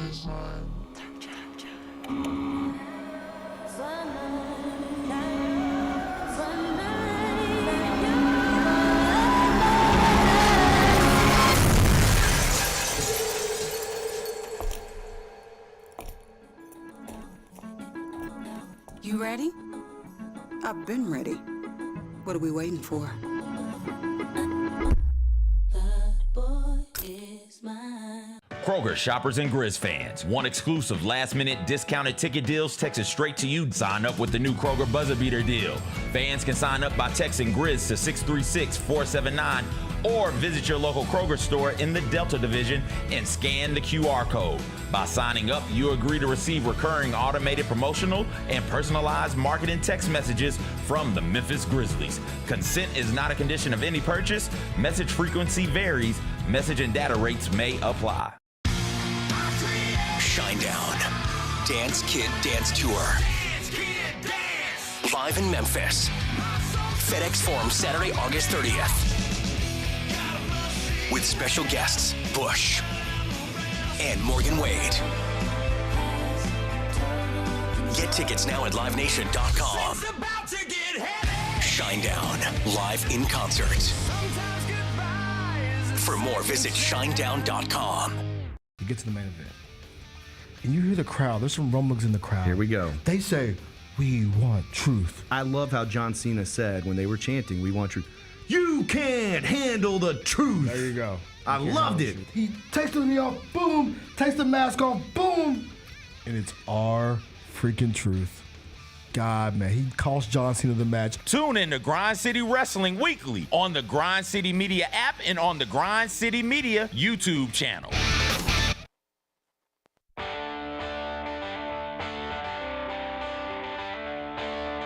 You ready? I've been ready. What are we waiting for? Kroger shoppers and Grizz fans. Want exclusive last-minute discounted ticket deals texted straight to you? Sign up with the new Kroger Buzzer Beater deal. Fans can sign up by texting Grizz to 636-479 or visit your local Kroger store in the Delta Division and scan the QR code. By signing up, you agree to receive recurring automated promotional and personalized marketing text messages from the Memphis Grizzlies. Consent is not a condition of any purchase. Message frequency varies. Message and data rates may apply. Shinedown. Dance Kid Dance Tour. Live in Memphis. FedEx Forum, Saturday, August 30th. With special guests, Bush and Morgan Wade. Get tickets now at livenation.com. Shinedown, live in concert. For more, visit shinedown.com. You get to the main event, and you hear the crowd. There's some rumblings in the crowd. Here we go. They say, "We want truth." I love how John Cena said when they were chanting, "We want truth." You can't handle the truth. There you go. I loved it. He takes the knee off, boom. Takes the mask off, boom. And it's our freaking truth. God, man, he cost John Cena the match. Tune in to Grind City Wrestling weekly on the Grind City Media app and on the Grind City Media YouTube channel.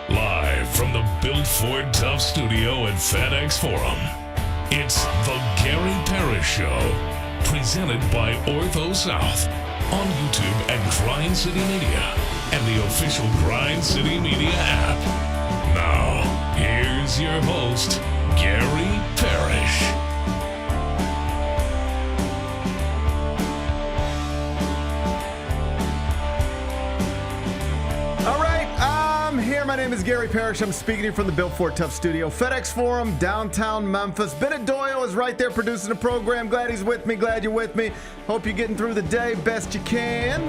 Live from the Built Ford Tough studio at FedEx Forum, it's the Gary Parrish Show, presented by Ortho South, on YouTube at Grind City Media and the official Grind City Media app. Now, here's your host, Gary Parrish. All right, I'm here. My name is Gary Parrish. I'm speaking to you from the Built Ford Tough studio. FedEx Forum, downtown Memphis. Bennett Doyle is right there producing the program. Glad he's with me. Glad you're with me. Hope you're getting through the day best you can.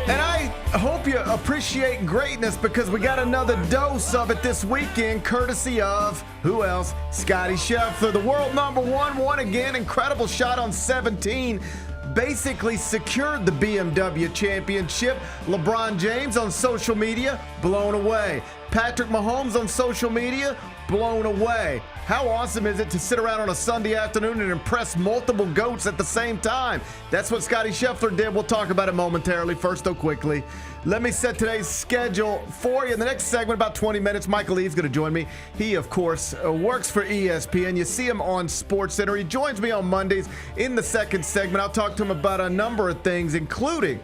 And I hope you appreciate greatness because we got another dose of it this weekend, courtesy of, who else? Scottie Scheffler, the world number one, won again. Incredible shot on 17. Basically secured the BMW championship. LeBron James on social media, blown away. Patrick Mahomes on social media, blown away. How awesome is it to sit around on a Sunday afternoon and impress multiple GOATs at the same time? That's what Scottie Scheffler did. We'll talk about it momentarily. First, though, quickly, let me set today's schedule for you. In the next segment, about 20 minutes, Michael Eaves is going to join me. He, of course, works for ESPN. You see him on SportsCenter. He joins me on Mondays in the second segment. I'll talk to him about a number of things, including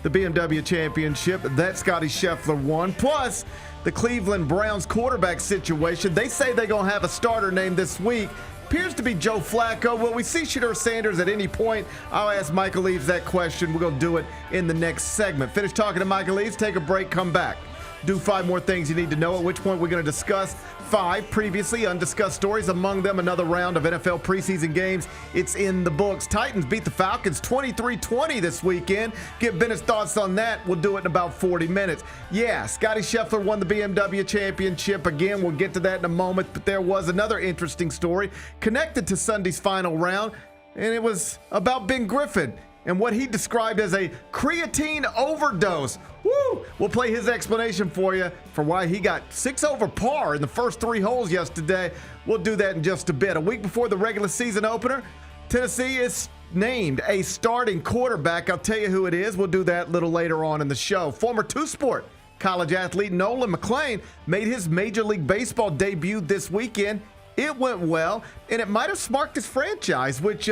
the BMW championship that Scottie Scheffler won, plus the Cleveland Browns quarterback situation. They say they're going to have a starter name this week. Appears to be Joe Flacco. Will we see Shedeur Sanders at any point? I'll ask Michael Eaves that question. We're going to do it in the next segment. Finish talking to Michael Eaves, take a break, come back. Do 5 more things you need to know, at which point we're going to discuss 5 previously undiscussed stories. Among them, another round of NFL preseason games. It's in the books. Titans beat the Falcons 23-20 this weekend. Get Bennett's thoughts on that. We'll do it in about 40 minutes. Yeah, Scottie Scheffler won the BMW championship. Again, we'll get to that in a moment. But there was another interesting story connected to Sunday's final round, and it was about Ben Griffin and what he described as a creatine overdose. Woo! We'll play his explanation for you for why he got 6 over par in the first 3 holes yesterday. We'll do that in just a bit. A week before the regular season opener, Tennessee is named a starting quarterback. I'll tell you who it is. We'll do that a little later on in the show. Former two-sport college athlete Nolan McClain made his Major League Baseball debut this weekend. It went well, and it might have sparked his franchise, which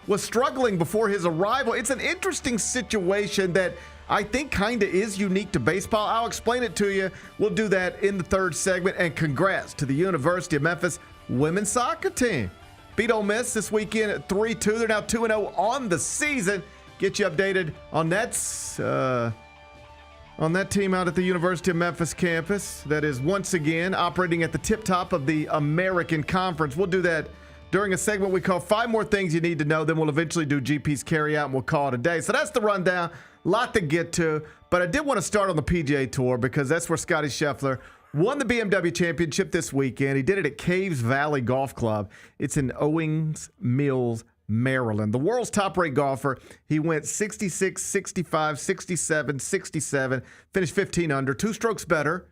was struggling before his arrival. It's an interesting situation that I think kind of is unique to baseball. I'll explain it to you. We'll do that in the third segment. And congrats to the University of Memphis women's soccer team. Beat Ole Miss this weekend at 3-2. They're now 2-0 on the season. Get you updated on that team out at the University of Memphis campus that is once again operating at the tip-top of the American Conference. We'll do that during a segment we call 5 More Things You Need to Know. Then we'll eventually do GP's Carry-Out, and we'll call it a day. So that's the rundown. Lot to get to. But I did want to start on the PGA Tour because that's where Scottie Scheffler won the BMW Championship this weekend. He did it at Caves Valley Golf Club. It's in Owings Mills, Maryland. The world's top-rated golfer. He went 66, 65, 67, 67, finished 15 under, 2 strokes better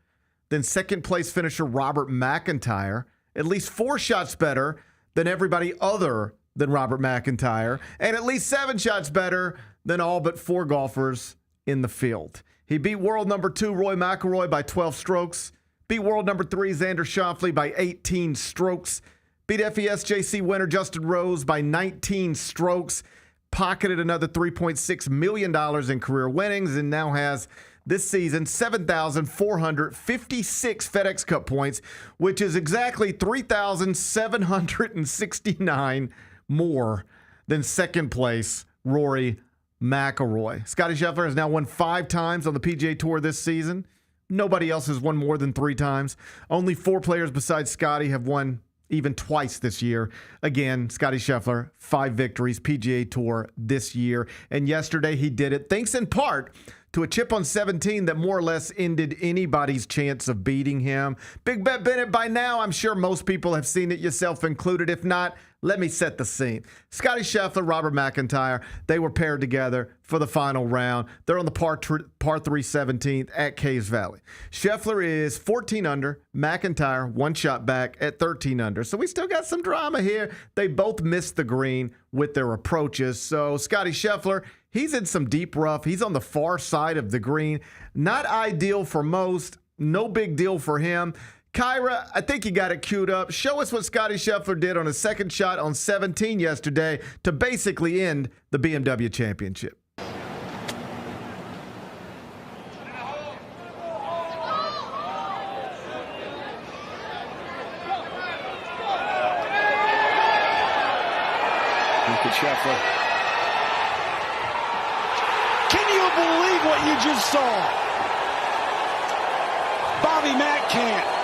than second-place finisher Robert McIntyre, at least 4 shots better than everybody other than Robert McIntyre, and at least 7 shots better than all but 4 golfers in the field. He beat world number 2 Roy McIlroy by 12 strokes, beat world number 3 Xander Schauffele by 18 strokes, beat FESJC winner Justin Rose by 19 strokes, pocketed another $3.6 million in career winnings, and now has this season 7,456 FedEx Cup points, which is exactly 3,769 more than second place Rory McIlroy. Scottie Scheffler has now won 5 times on the PGA Tour this season. Nobody else has won more than 3 times. Only 4 players besides Scottie have won even twice this year. Again, Scottie Scheffler, 5 victories, PGA Tour this year. And yesterday he did it thanks in part to a chip on 17 that more or less ended anybody's chance of beating him. Big Bet Bennett, by now, I'm sure most people have seen it, yourself included. If not, let me set the scene. Scottie Scheffler, Robert McIntyre, they were paired together for the final round. They're on the par 3 17th at Caves Valley. Scheffler is 14 under, McIntyre 1 shot back at 13 under. So we still got some drama here. They both missed the green with their approaches. So Scottie Scheffler, he's in some deep rough. He's on the far side of the green. Not ideal for most. No big deal for him. Kyra, I think you got it queued up. Show us what Scottie Scheffler did on his second shot on 17 yesterday to basically end the BMW Championship. Look at Scheffler. Can you believe what you just saw? Bobby Mack can't.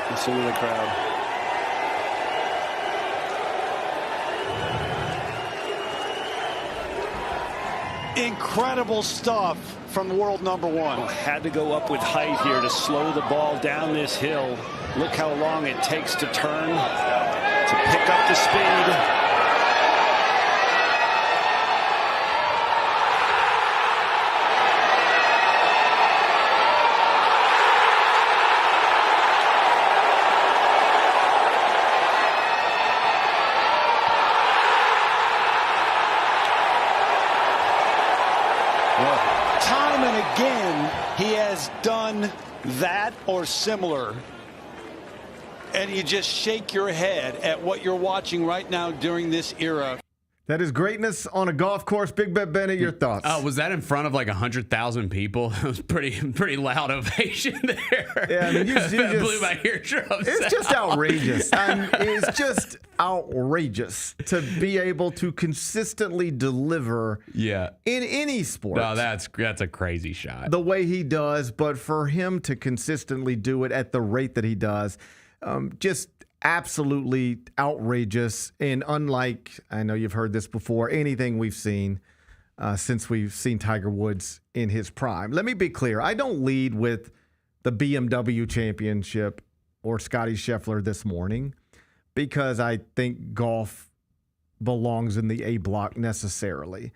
Listen to the crowd. Incredible stuff from world number 1. Had to go up with height here to slow the ball down this hill. Look how long it takes to turn, to pick up the speed. Time and again, he has done that or similar. And you just shake your head at what you're watching right now during this era. That is greatness on a golf course. Big Bet Bennett, your thoughts? Oh, was that in front of like 100,000 people? It was pretty loud ovation there. Yeah, I mean, you just blew my eardrums. It's just outrageous. It's just outrageous to be able to consistently deliver. Yeah. In any sport. No, that's a crazy shot. The way he does, but for him to consistently do it at the rate that he does, just absolutely outrageous, and unlike, I know you've heard this before, anything we've seen since we've seen Tiger Woods in his prime. Let me be clear. I don't lead with the BMW Championship or Scottie Scheffler this morning because I think golf belongs in the A block necessarily.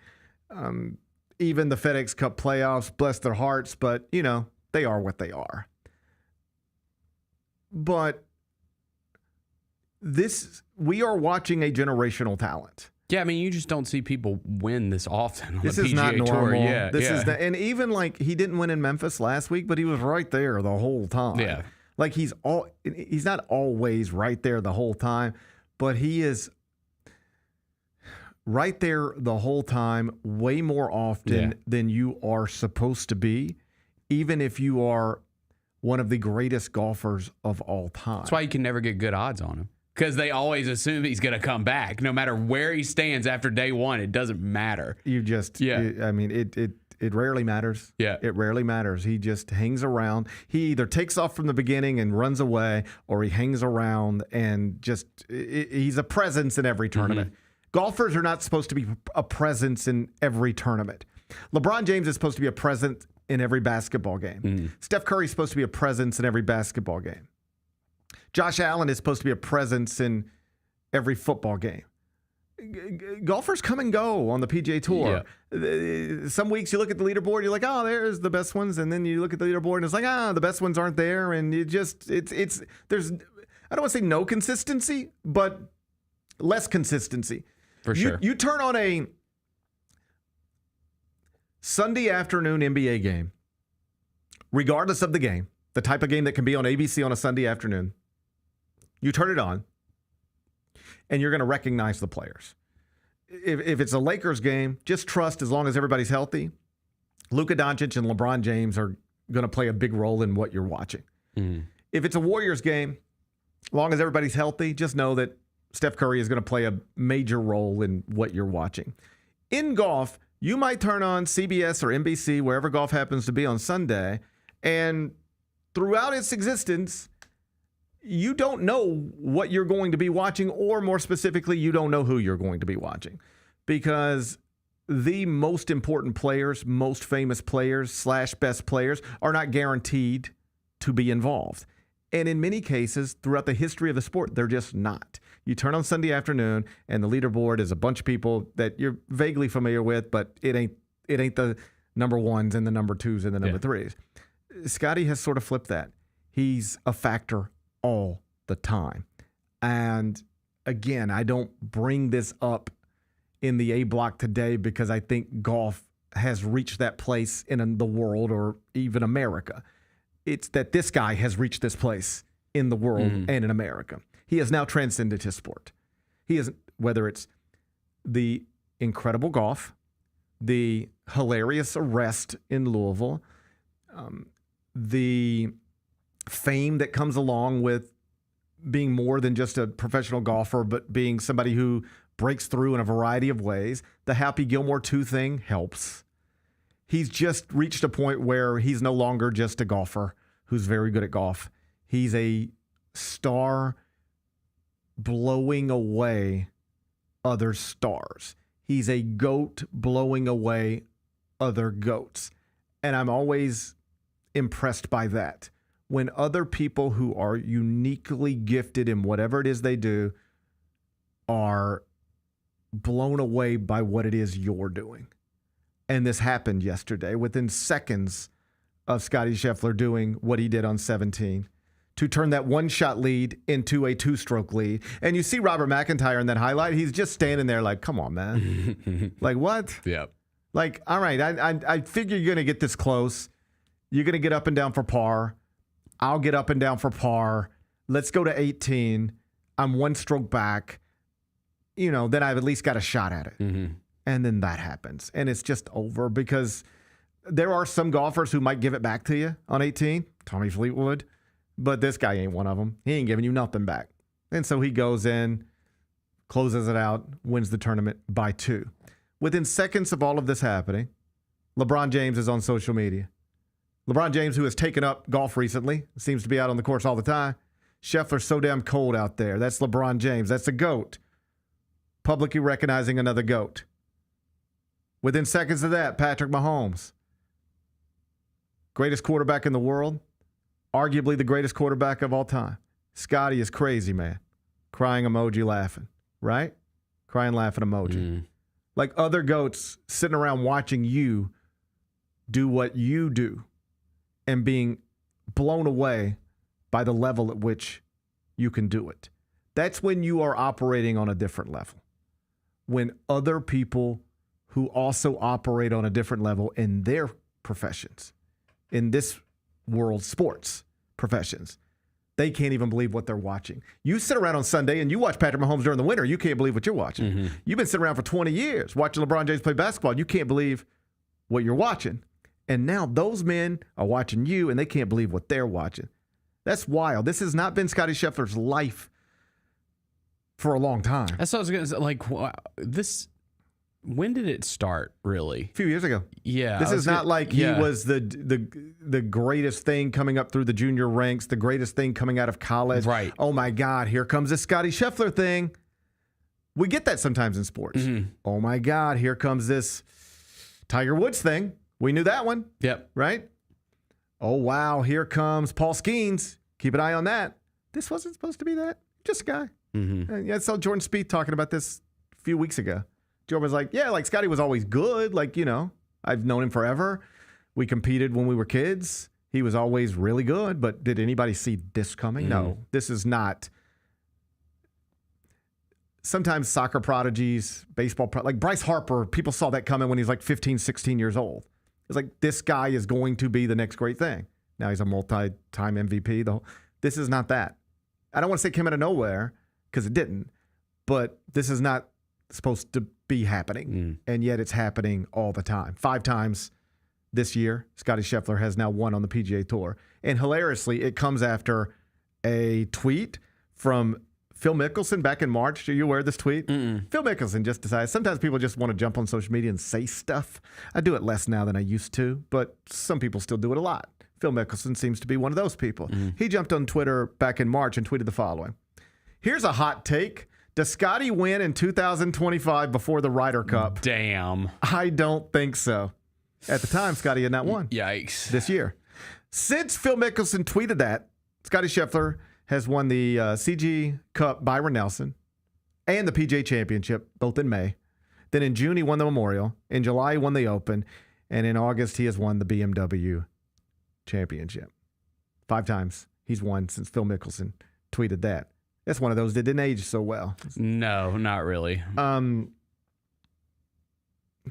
Even the FedEx Cup playoffs, bless their hearts, but, you know, they are what they are. But we are watching a generational talent. Yeah, I mean, you just don't see people win this often on this the PGA is not Tour. normal. Yeah, And even like he didn't win in Memphis last week, but he was right there the whole time. Yeah. Like he's not always right there the whole time, but he is right there the whole time, way more often than you are supposed to be, even if you are one of the greatest golfers of all time. That's why you can never get good odds on him, because they always assume he's going to come back. No matter where he stands after day one, it doesn't matter. It rarely matters. Yeah. It rarely matters. He just hangs around. He either takes off from the beginning and runs away, or he hangs around and he's a presence in every tournament. Golfers are not supposed to be a presence in every tournament. LeBron James is supposed to be a presence in every basketball game. Steph Curry is supposed to be a presence in every basketball game. Josh Allen is supposed to be a presence in every football game. Golfers come and go on the PGA Tour. Yeah. Some weeks you look at the leaderboard, you're like, oh, there's the best ones. And then you look at the leaderboard and it's like, the best ones aren't there. And there's, I don't want to say no consistency, but less consistency. For sure. You turn on a Sunday afternoon NBA game, regardless of the game, the type of game that can be on ABC on a Sunday afternoon, you turn it on, and you're going to recognize the players. If it's a Lakers game, just trust, as long as everybody's healthy, Luka Doncic and LeBron James are going to play a big role in what you're watching. If it's a Warriors game, as long as everybody's healthy, just know that Steph Curry is going to play a major role in what you're watching. In golf, you might turn on CBS or NBC, wherever golf happens to be on Sunday, and throughout its existence, you don't know what you're going to be watching, or more specifically, you don't know who you're going to be watching, because the most important players, most famous players / best players are not guaranteed to be involved. And in many cases, throughout the history of the sport, they're just not. You turn on Sunday afternoon, and the leaderboard is a bunch of people that you're vaguely familiar with, but it ain't the number ones and the number twos and the number threes. Scottie has sort of flipped that. He's a factor all the time. And again, I don't bring this up in the A block today because I think golf has reached that place in the world, or even America. It's that this guy has reached this place in the world and in America. He has now transcended his sport. He is, whether it's the incredible golf, the hilarious arrest in Louisville, the fame that comes along with being more than just a professional golfer, but being somebody who breaks through in a variety of ways. The Happy Gilmore 2 thing helps. He's just reached a point where he's no longer just a golfer who's very good at golf. He's a star blowing away other stars. He's a goat blowing away other goats. And I'm always impressed by that. When other people who are uniquely gifted in whatever it is they do are blown away by what it is you're doing. And this happened yesterday within seconds of Scottie Scheffler doing what he did on 17 to turn that one-shot lead into a two-stroke lead. And you see Robert McIntyre in that highlight. He's just standing there like, come on, man. Like, what? Yeah. Like, all right, I figure you're going to get this close. You're going to get up and down for par. I'll get up and down for par. Let's go to 18. I'm one stroke back. Then I've at least got a shot at it. And then that happens. And it's just over, because there are some golfers who might give it back to you on 18. Tommy Fleetwood. But this guy ain't one of them. He ain't giving you nothing back. And so he goes in, closes it out, wins the tournament by 2. Within seconds of all of this happening, LeBron James is on social media. LeBron James, who has taken up golf recently, seems to be out on the course all the time. Scheffler's so damn cold out there. That's LeBron James. That's a GOAT. Publicly recognizing another GOAT. Within seconds of that, Patrick Mahomes. Greatest quarterback in the world. Arguably the greatest quarterback of all time. Scottie is crazy, man. Crying emoji laughing, right? Crying laughing emoji. Like other GOATs sitting around watching you do what you do and being blown away by the level at which you can do it. That's when you are operating on a different level. When other people who also operate on a different level in their professions, in this world, sports professions, they can't even believe what they're watching. You sit around on Sunday and you watch Patrick Mahomes during the winter, you can't believe what you're watching. You've been sitting around for 20 years watching LeBron James play basketball, you can't believe what you're watching. And now those men are watching you, and they can't believe what they're watching. That's wild. This has not been Scottie Scheffler's life for a long time. That's what I was going to say. Like, this, when did it start, really? A few years ago. Yeah. This is not like he was the greatest thing coming up through the junior ranks, the greatest thing coming out of college. Right. Oh, my God, here comes this Scottie Scheffler thing. We get that sometimes in sports. Oh, my God, here comes this Tiger Woods thing. We knew that one. Yep. Right? Oh, wow, here comes Paul Skeens. Keep an eye on that. This wasn't supposed to be that. Just a guy. I saw Jordan Spieth talking about this a few weeks ago. Jordan was like, yeah, like Scottie was always good. Like, you know, I've known him forever. We competed when we were kids. He was always really good. But did anybody see this coming? No, this is not. Sometimes soccer prodigies, baseball, like Bryce Harper, people saw that coming when he was like 15, 16 years old. It's like, this guy is going to be the next great thing. Now he's a multi-time MVP. This is not that. I don't want to say it came out of nowhere, because it didn't. But this is not supposed to be happening. And yet it's happening all the time. 5 times this year, Scottie Scheffler has now won on the PGA Tour. And hilariously, it comes after a tweet from Phil Mickelson back in March. Are you aware of this tweet? Phil Mickelson just decided, sometimes people just want to jump on social media and say stuff. I do it less now than I used to, but some people still do it a lot. Phil Mickelson seems to be one of those people. He jumped on Twitter back in March and tweeted the following. Here's a hot take. Does Scottie win in 2025 before the Ryder Cup? Damn. I don't think so. At the time, Scottie had not won. Yikes. This year. Since Phil Mickelson tweeted that, Scottie Scheffler has won the CG Cup Byron Nelson and the PGA Championship, both in May. Then in June, he won the Memorial. In July, he won the Open. And in August, he has won the BMW Championship. 5 times he's won since Phil Mickelson tweeted that. That's one of those that didn't age so well. No, not really.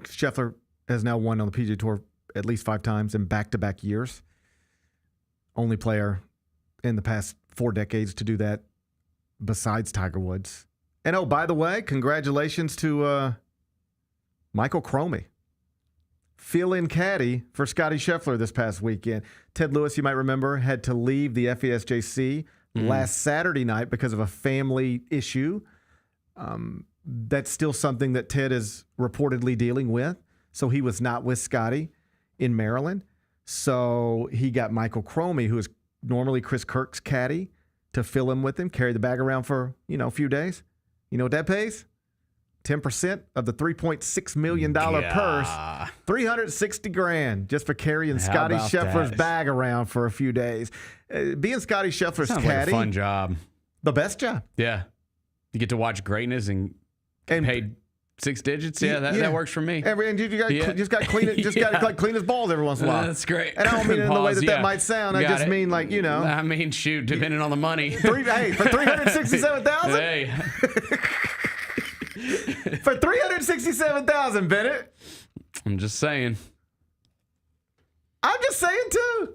Scheffler has now won on the PGA Tour at least 5 times in back-to-back years. Only player in the past 4 decades to do that besides Tiger Woods. And oh, by the way, congratulations to Michael Cromie. Fill-in caddy for Scottie Scheffler this past weekend. Ted Lewis, you might remember, had to leave the FESJC last Saturday night because of a family issue. That's still something that Ted is reportedly dealing with. So he was not with Scottie in Maryland. So he got Michael Cromie, who is normally Chris Kirk's caddy, to fill in with him, carry the bag around for, a few days. You know what that pays? 10% of the $3.6 million purse, $360,000 just for carrying Scottie Scheffler's bag around for a few days. Being Scottie Scheffler's Sounds caddy, like a fun job. The best job. Yeah, you get to watch greatness and get paid 6 digits. Yeah, that works for me. And you just got clean it, clean his balls every once in a while. That's great. And I don't mean it in the way that might sound. I just mean I mean, shoot, depending on the money. For $367,000. Hey. For $367,000, Bennett. I'm just saying. I'm just saying too.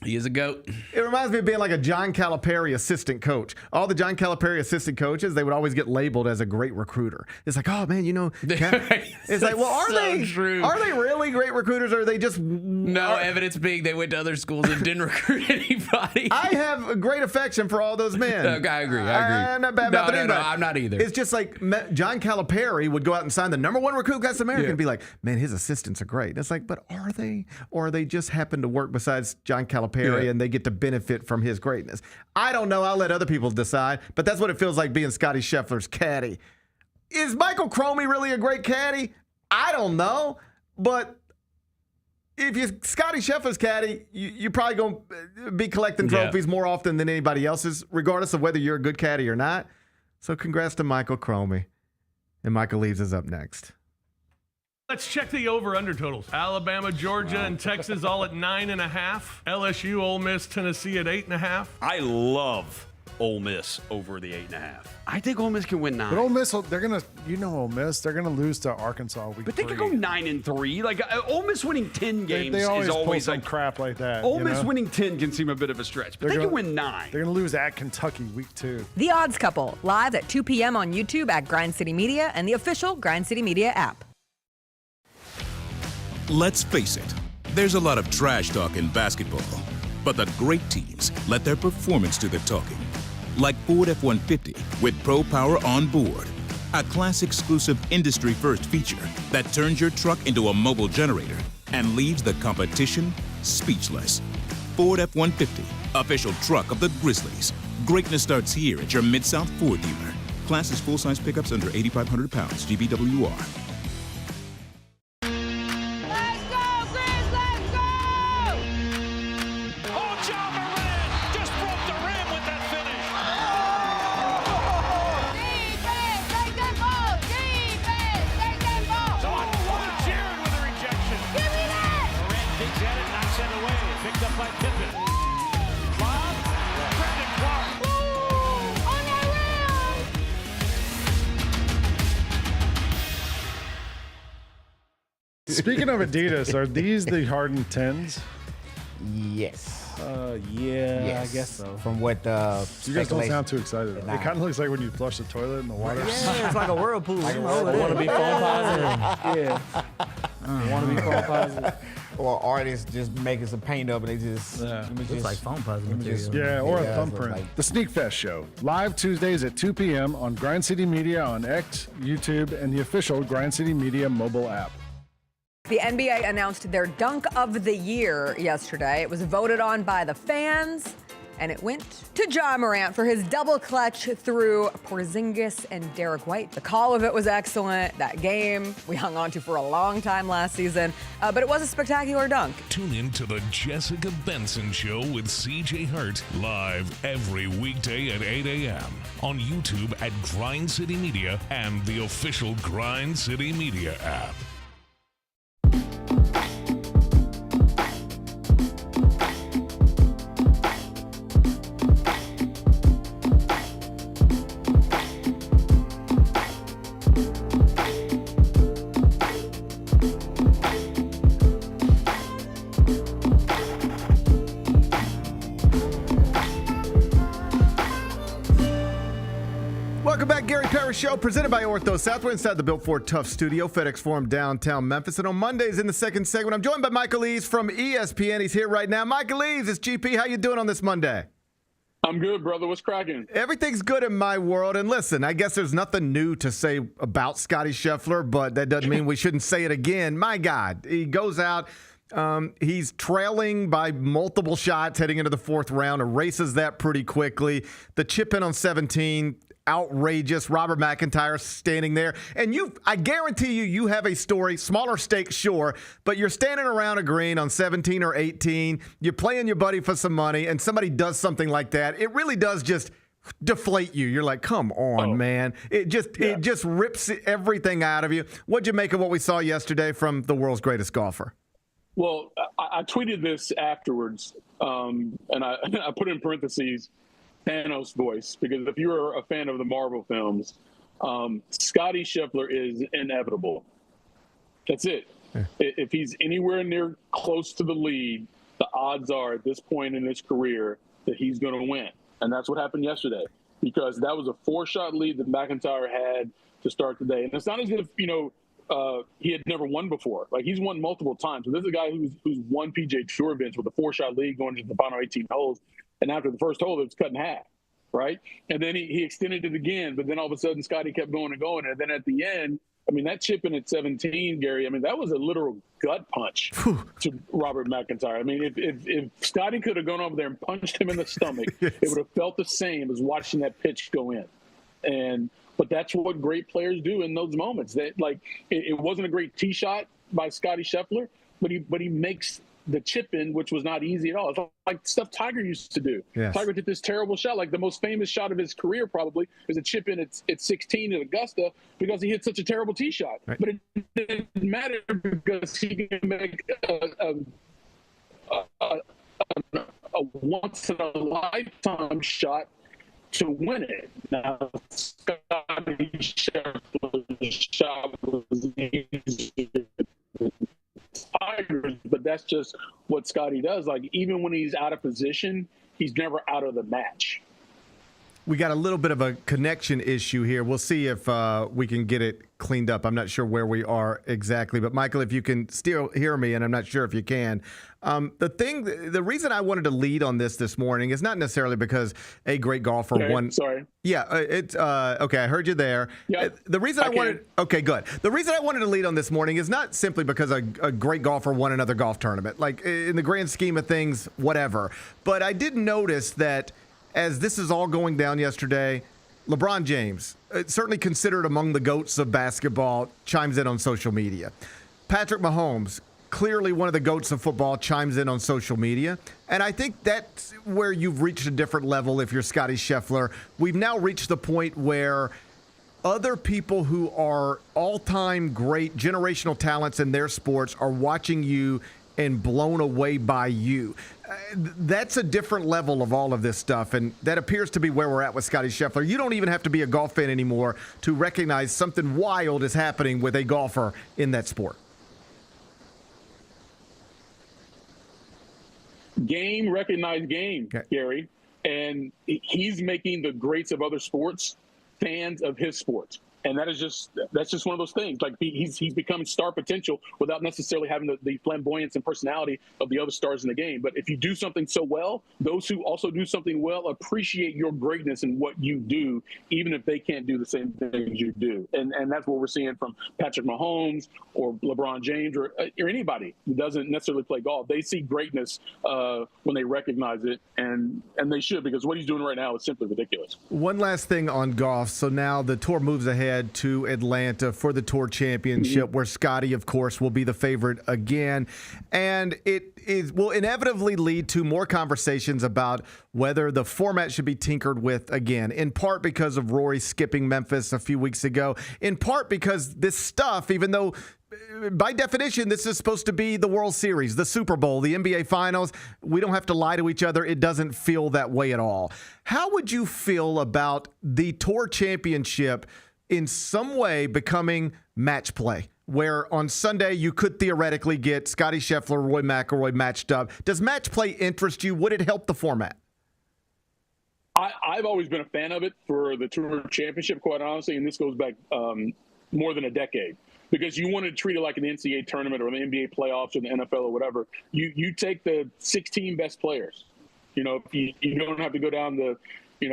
He is a GOAT. It reminds me of being like a John Calipari assistant coach. All the John Calipari assistant coaches, they would always get labeled as a great recruiter. It's like, oh man, it's like, well, are they really great recruiters, or are they just evidence being they went to other schools and didn't recruit anybody? I have a great affection for all those men. Okay, I agree. I'm not bad about anybody. No, I'm not either. It's just like John Calipari would go out and sign the #1 recruit class in America and be like, man, his assistants are great. And it's like, but are they? Or they just happen to work besides John Calipari and they get to benefit from his greatness? I don't know. I'll let other people decide. But that's what it feels like being Scottie Scheffler's caddy. Is Michael Cromie really a great caddy? I don't know. But if you're Scottie Scheffler's caddy, you're probably going to be collecting trophies more often than anybody else's, regardless of whether you're a good caddy or not. So congrats to Michael Cromie. And Michael Eaves is up next. Let's check the over-under totals. Alabama, Georgia, and Texas all at 9.5. LSU, Ole Miss, Tennessee at 8.5. I love Ole Miss over the 8.5. I think Ole Miss can win 9. But Ole Miss, they're gonna, Ole Miss, they're gonna lose to Arkansas week. But they could go 9-3. Like Ole Miss winning 10 games They always is pull always some like crap like that. Ole Miss winning 10 can seem a bit of a stretch, but they can win 9. They're gonna lose at Kentucky week 2. The Odds Couple, live at 2 p.m. on YouTube at Grind City Media and the official Grind City Media app. Let's face it, there's a lot of trash talk in basketball, but the great teams let their performance do the talking. Like Ford F-150 with Pro Power on board, a class-exclusive industry-first feature that turns your truck into a mobile generator and leaves the competition speechless. Ford F-150, official truck of the Grizzlies. Greatness starts here at your Mid-South Ford dealer. Class is full-size pickups under 8,500 pounds, GBWR. Speaking of Adidas, are these the Harden 10s? Yes. Yes. I guess so. From what you guys don't sound too excited. It kind of looks like when you flush the toilet in the water. Yeah, it's like a whirlpool. I want to be phone positive. Yeah. Want to be phone positive. Or artists just making some paint up and they just looks like phone positive material. Or a thumbprint. The Sneak Fest Show, live Tuesdays at 2 p.m. on Grind City Media on X, YouTube, and the official Grind City Media mobile app. The NBA announced their Dunk of the Year yesterday. It was voted on by the fans, and it went to Ja Morant for his double clutch through Porzingis and Derek White. The call of it was excellent. That game we hung on to for a long time last season, but it was a spectacular dunk. Tune in to the Jessica Benson Show with CJ Hurt live every weekday at 8 a.m. on YouTube at Grind City Media and the official Grind City Media app. Welcome back, Gary Parrish Show, presented by Ortho South. We're inside the Built Ford Tough studio, FedEx Forum, downtown Memphis. And on Mondays in the second segment, I'm joined by Michael Eaves from ESPN. He's here right now. Michael Eaves, it's GP. How you doing on this Monday? I'm good, brother. What's cracking? Everything's good in my world. And listen, I guess there's nothing new to say about Scottie Scheffler, but that doesn't mean we shouldn't say it again. My God, he goes out. He's trailing by multiple shots heading into the fourth round, erases that pretty quickly. The chip in on 17, outrageous. Robert McIntyre standing there. And I guarantee you have a story, smaller stakes, sure, but you're standing around a green on 17 or 18. You're playing your buddy for some money, and somebody does something like that. It really does just deflate you. You're like, come on, man. It just rips everything out of you. What'd you make of what we saw yesterday from the world's greatest golfer? Well, I tweeted this afterwards, and I put in parentheses, Thanos voice, because if you're a fan of the Marvel films, Scottie Scheffler is inevitable. That's it. Yeah. If he's anywhere near close to the lead, the odds are at this point in his career that he's going to win. And that's what happened yesterday, because that was a 4-shot lead that McIntyre had to start the day. And it's not as if, he had never won before. Like, he's won multiple times. So this is a guy who's won PGA Tour events with a 4-shot lead going into the final 18 holes. And after the first hole, it was cut in half, right? And then he extended it again, but then all of a sudden Scottie kept going and going. And then at the end, that chip in at 17, Gary, that was a literal gut punch to Robert McIntyre. If Scottie could have gone over there and punched him in the stomach, yes, it would have felt the same as watching that pitch go in. But that's what great players do in those moments. It wasn't a great tee shot by Scottie Scheffler, but he makes the chip in, which was not easy at all. It's like stuff Tiger used to do. Yes. Tiger did this terrible shot. Like, the most famous shot of his career probably is a chip in at 16 at Augusta, because he hit such a terrible tee shot. Right. But it didn't matter, because he can make a once in a lifetime shot to win it. Now, Scottie Scheffler's shot was easier than Tiger's, but that's just what Scottie does. Like, even when he's out of position, he's never out of the match. We got a little bit of a connection issue here. We'll see if we can get it cleaned up. I'm not sure where we are exactly, but Michael, if you can still hear me, and I'm not sure if you can. The reason I wanted to lead on this morning is not necessarily because a great golfer won. Sorry. Yeah, it's okay. I heard you there. Yeah. The reason I wanted. Okay, good. The reason I wanted to lead on this morning is not simply because a great golfer won another golf tournament. Like, in the grand scheme of things, whatever. But I did notice that as this is all going down yesterday, LeBron James, certainly considered among the GOATs of basketball, chimes in on social media. Patrick Mahomes, clearly one of the GOATs of football, chimes in on social media. And I think that's where you've reached a different level if you're Scottie Scheffler. We've now reached the point where other people who are all-time great generational talents in their sports are watching you and blown away by you. That's a different level of all of this stuff, and that appears to be where we're at with Scottie Scheffler. You don't even have to be a golf fan anymore to recognize something wild is happening with a golfer in that sport. Game recognized game, okay, Gary, and he's making the greats of other sports fans of his sport. And that's just one of those things. Like, he's become star potential without necessarily having the flamboyance and personality of the other stars in the game. But if you do something so well, those who also do something well appreciate your greatness in what you do, even if they can't do the same things you do. And that's what we're seeing from Patrick Mahomes or LeBron James or anybody who doesn't necessarily play golf. They see greatness when they recognize it, and they should, because what he's doing right now is simply ridiculous. One last thing on golf. So now the tour moves ahead to Atlanta for the Tour Championship, where Scottie, of course, will be the favorite again. And it will inevitably lead to more conversations about whether the format should be tinkered with again, in part because of Rory skipping Memphis a few weeks ago, in part because this stuff, even though by definition, this is supposed to be the World Series, the Super Bowl, the NBA Finals. We don't have to lie to each other. It doesn't feel that way at all. How would you feel about the Tour Championship in some way becoming match play, where on Sunday you could theoretically get Scottie Scheffler, Rory McIlroy matched up? Does match play interest you? Would it help the format? I've always been a fan of it for the Tour Championship, quite honestly, and this goes back more than a decade. Because you want to treat it like an NCAA tournament or the NBA playoffs or the NFL or whatever. You take the 16 best players. You know, if you don't have to go down to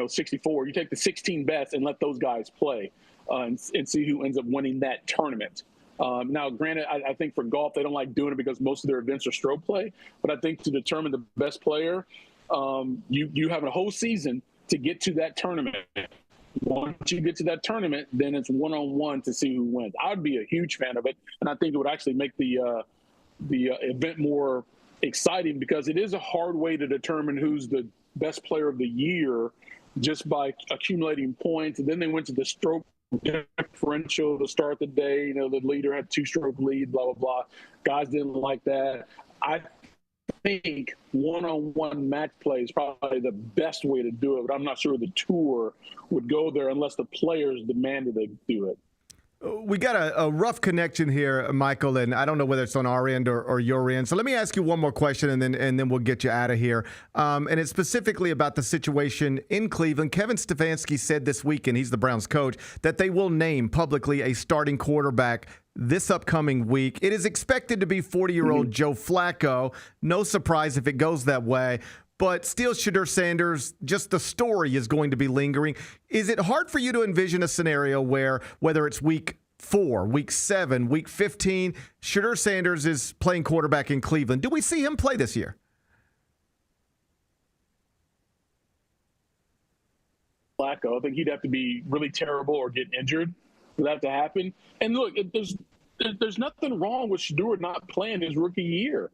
64. You take the 16 best and let those guys play and see who ends up winning that tournament. Now, granted, I think for golf, they don't like doing it because most of their events are stroke play. But I think to determine the best player, you have a whole season to get to that tournament. Once you get to that tournament, then it's one-on-one to see who wins. I would be a huge fan of it, and I think it would actually make the event more exciting, because it is a hard way to determine who's the best player of the year just by accumulating points. And then they went to the stroke differential to start the day. You know, the leader had 2-stroke lead, blah, blah, blah. Guys didn't like that. I think one-on-one match play is probably the best way to do it, but I'm not sure the tour would go there unless the players demanded they do it. We got a rough connection here, Michael, and I don't know whether it's on our end or your end. So let me ask you one more question, and then we'll get you out of here. And it's specifically about the situation in Cleveland. Kevin Stefanski said this weekend, he's the Browns coach, that they will name publicly a starting quarterback this upcoming week. It is expected to be 40-year-old Joe Flacco. No surprise if it goes that way. But still, Shedeur Sanders, just the story is going to be lingering. Is it hard for you to envision a scenario where, whether it's week 4, week 7, week 15, Shedeur Sanders is playing quarterback in Cleveland? Do we see him play this year? Flacco, I think he'd have to be really terrible or get injured for that to happen. And look, there's nothing wrong with Shedeur not playing his rookie year.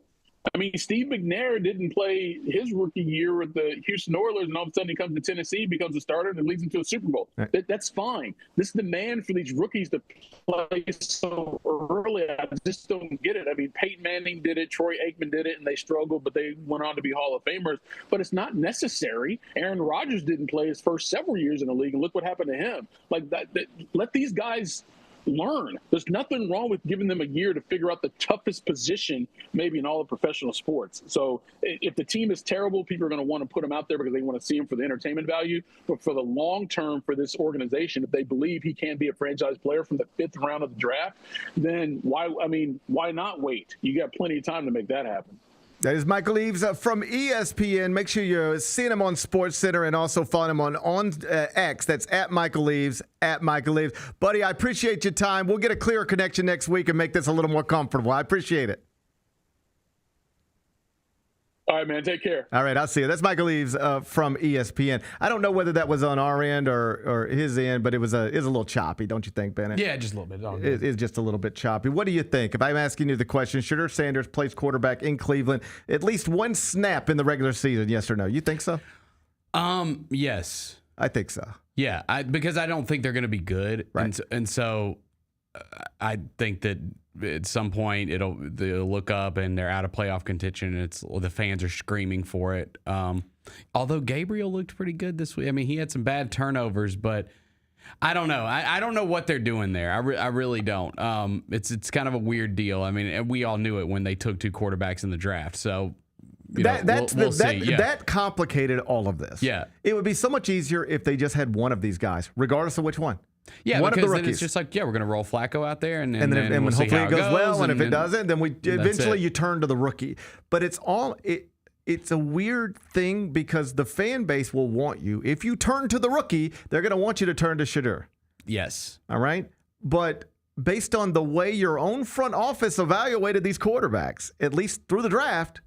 I mean, Steve McNair didn't play his rookie year with the Houston Oilers, and all of a sudden he comes to Tennessee, becomes a starter, and leads them to a Super Bowl. Right. That's fine. This demand for these rookies to play so early, I just don't get it. I mean, Peyton Manning did it, Troy Aikman did it, and they struggled, but they went on to be Hall of Famers. But it's not necessary. Aaron Rodgers didn't play his first several years in the league, and look what happened to him. Like that let these guys learn. There's nothing wrong with giving them a year to figure out the toughest position maybe in all of professional sports. So if the team is terrible, people are going to want to put them out there because they want to see him for the entertainment value. But for the long term for this organization, if they believe he can be a franchise player from the 5th round of the draft, then why not wait? You got plenty of time to make that happen. That is Michael Eaves from ESPN. Make sure you're seeing him on SportsCenter and also following him on X. That's at Michael Eaves, at Michael Eaves. Buddy, I appreciate your time. We'll get a clearer connection next week and make this a little more comfortable. I appreciate it. All right, man. Take care. All right, I'll see you. That's Michael Eaves from ESPN. I don't know whether that was on our end or his end, but it was a little choppy, don't you think, Bennett? Yeah, just a little bit. It's just a little bit choppy. What do you think? If I'm asking you the question, Shedeur Sanders plays quarterback in Cleveland at least one snap in the regular season, yes or no? You think so? Yes. I think so. Yeah, because I don't think they're going to be good. Right. And so I think that at some point they'll look up and they're out of playoff contention and the fans are screaming for it. Although Gabriel looked pretty good this week. I mean, he had some bad turnovers, but I don't know. I don't know what they're doing there. I really don't. It's kind of a weird deal. I mean, we all knew it when they took 2 quarterbacks in the draft. So we'll see. Yeah. That complicated all of this. Yeah. It would be so much easier if they just had one of these guys, regardless of which one. Yeah, one of because the then rookies. it's just like, we're going to roll Flacco out there, and then we'll see hopefully how it goes well, and if it doesn't, then we eventually you turn to the rookie. But it's a weird thing because the fan base will want you. If you turn to the rookie, they're going to want you to turn to Shedeur. Yes. All right? But based on the way your own front office evaluated these quarterbacks, at least through the draft,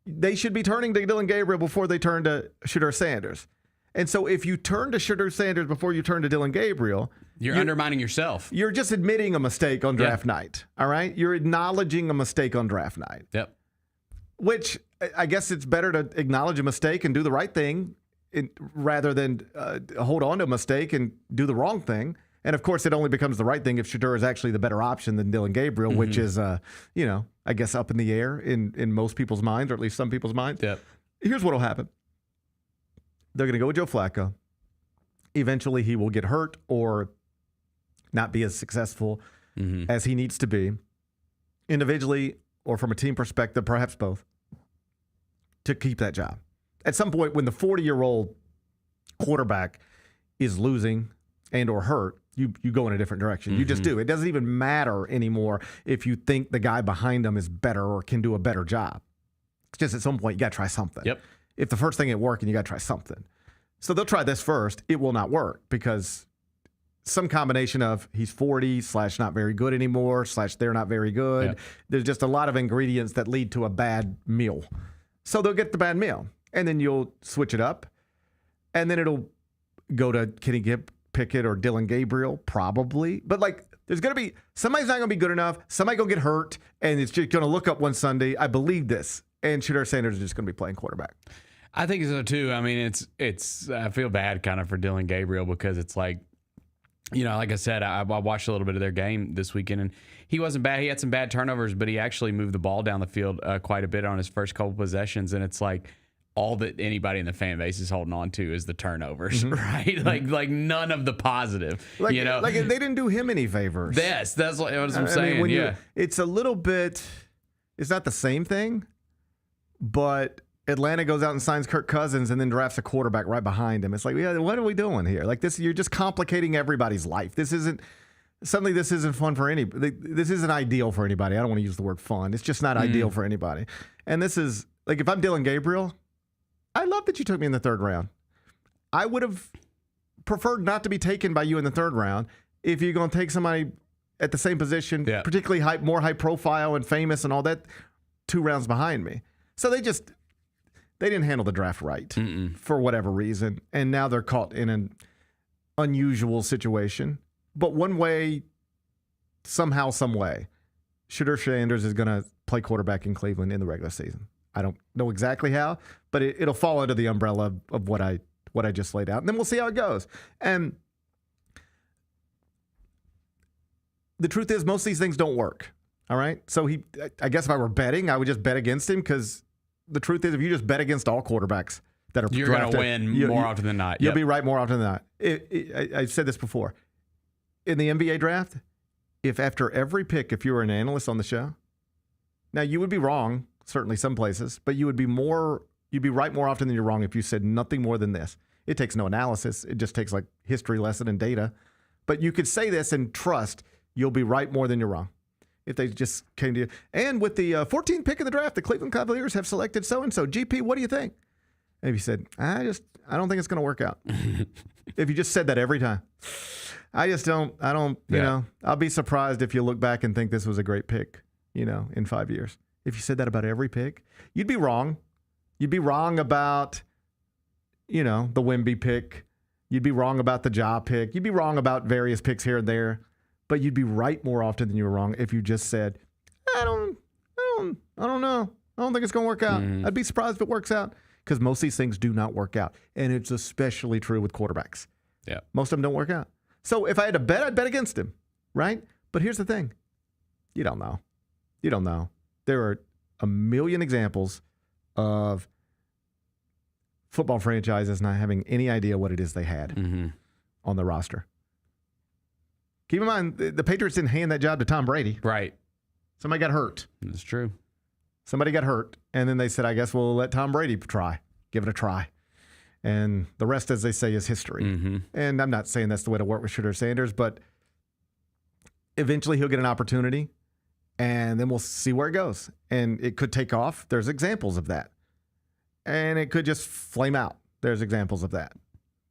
they should be turning to Dylan Gabriel before they turn to Shedeur Sanders. And so if you turn to Shedeur Sanders before you turn to Dylan Gabriel, you're undermining yourself. You're just admitting a mistake on draft night. All right? You're acknowledging a mistake on draft night. Yep. Which I guess it's better to acknowledge a mistake and do the right thing rather than hold on to a mistake and do the wrong thing. And of course, it only becomes the right thing if Shedeur is actually the better option than Dylan Gabriel, which is, I guess up in the air in most people's minds, or at least some people's minds. Yep. Here's what will happen. They're going to go with Joe Flacco. Eventually, he will get hurt or not be as successful as he needs to be, individually or from a team perspective, perhaps both, to keep that job. At some point, when the 40-year-old quarterback is losing and or hurt, you go in a different direction. You just do. It doesn't even matter anymore if you think the guy behind them is better or can do a better job. It's just at some point, you got to try something. Yep. If the first thing ain't working, you got to try something. So they'll try this first. It will not work because some combination of he's 40 / not very good anymore / they're not very good. Yep. There's just a lot of ingredients that lead to a bad meal. So they'll get the bad meal. And then you'll switch it up. And then it'll go to Kenny Pickett or Dylan Gabriel, probably. But there's going to be somebody's not going to be good enough. Somebody going to get hurt. And it's just going to look up one Sunday. I believe this. And Shedeur Sanders is just going to be playing quarterback. I think so too. I mean, it's. I feel bad kind of for Dylan Gabriel because it's like, like I said, I watched a little bit of their game this weekend, and he wasn't bad. He had some bad turnovers, but he actually moved the ball down the field quite a bit on his first couple possessions. And it's like all that anybody in the fan base is holding on to is the turnovers, right? Like none of the positive. Like they didn't do him any favors. Yes, that's what I'm saying. Mean, it's a little bit. It's not the same thing. But Atlanta goes out and signs Kirk Cousins and then drafts a quarterback right behind him. It's like, what are we doing here? Like this, you're just complicating everybody's life. This isn't fun for anybody. This isn't ideal for anybody. I don't want to use the word fun. It's just not ideal for anybody. And this is like, if I'm Dylan Gabriel, I love that you took me in the 3rd round. I would have preferred not to be taken by you in the 3rd round if you're going to take somebody at the same position, particularly more high profile and famous and all that, 2 rounds behind me. So they didn't handle the draft right for whatever reason, and now they're caught in an unusual situation. But one way, somehow, some way, Shedeur Sanders is going to play quarterback in Cleveland in the regular season. I don't know exactly how, but it'll fall under the umbrella of what I just laid out. And then we'll see how it goes. And the truth is, most of these things don't work. All right? So I guess if I were betting, I would just bet against him, because the truth is, if you just bet against all quarterbacks that are You're going to win more often than not. You'll be right more often than not. I've said this before. In the NBA draft, if after every pick, if you were an analyst on the show, now you would be wrong, certainly some places, but you'd be right more often than you're wrong if you said nothing more than this. It takes no analysis. It just takes like history lesson and data. But you could say this and trust you'll be right more than you're wrong if they just came to you. And with the 14th pick in the draft, the Cleveland Cavaliers have selected so-and-so. GP, what do you think? And if you said, I don't think it's going to work out. If you just said that every time. I don't, you know, I'll be surprised if you look back and think this was a great pick, you know, in 5 years. If you said that about every pick, you'd be wrong. You'd be wrong about, you know, the Wemby pick. You'd be wrong about the Ja pick. You'd be wrong about various picks here and there. But you'd be right more often than you were wrong if you just said, I don't know. I don't think it's going to work out. I'd be surprised if it works out, because most of these things do not work out. And it's especially true with quarterbacks. Yeah. Most of them don't work out. So if I had to bet, I'd bet against him, right? But here's the thing. You don't know. You don't know. There are a million examples of football franchises not having any idea what it is they had on the roster. Keep in mind, the Patriots didn't hand that job to Tom Brady. Right. Somebody got hurt. That's true. Somebody got hurt, and then they said, I guess we'll let Tom Brady try. Give it a try. And the rest, as they say, is history. And I'm not saying that's the way to work with Shooter Sanders, but eventually he'll get an opportunity, and then we'll see where it goes. And it could take off. There's examples of that. And it could just flame out. There's examples of that.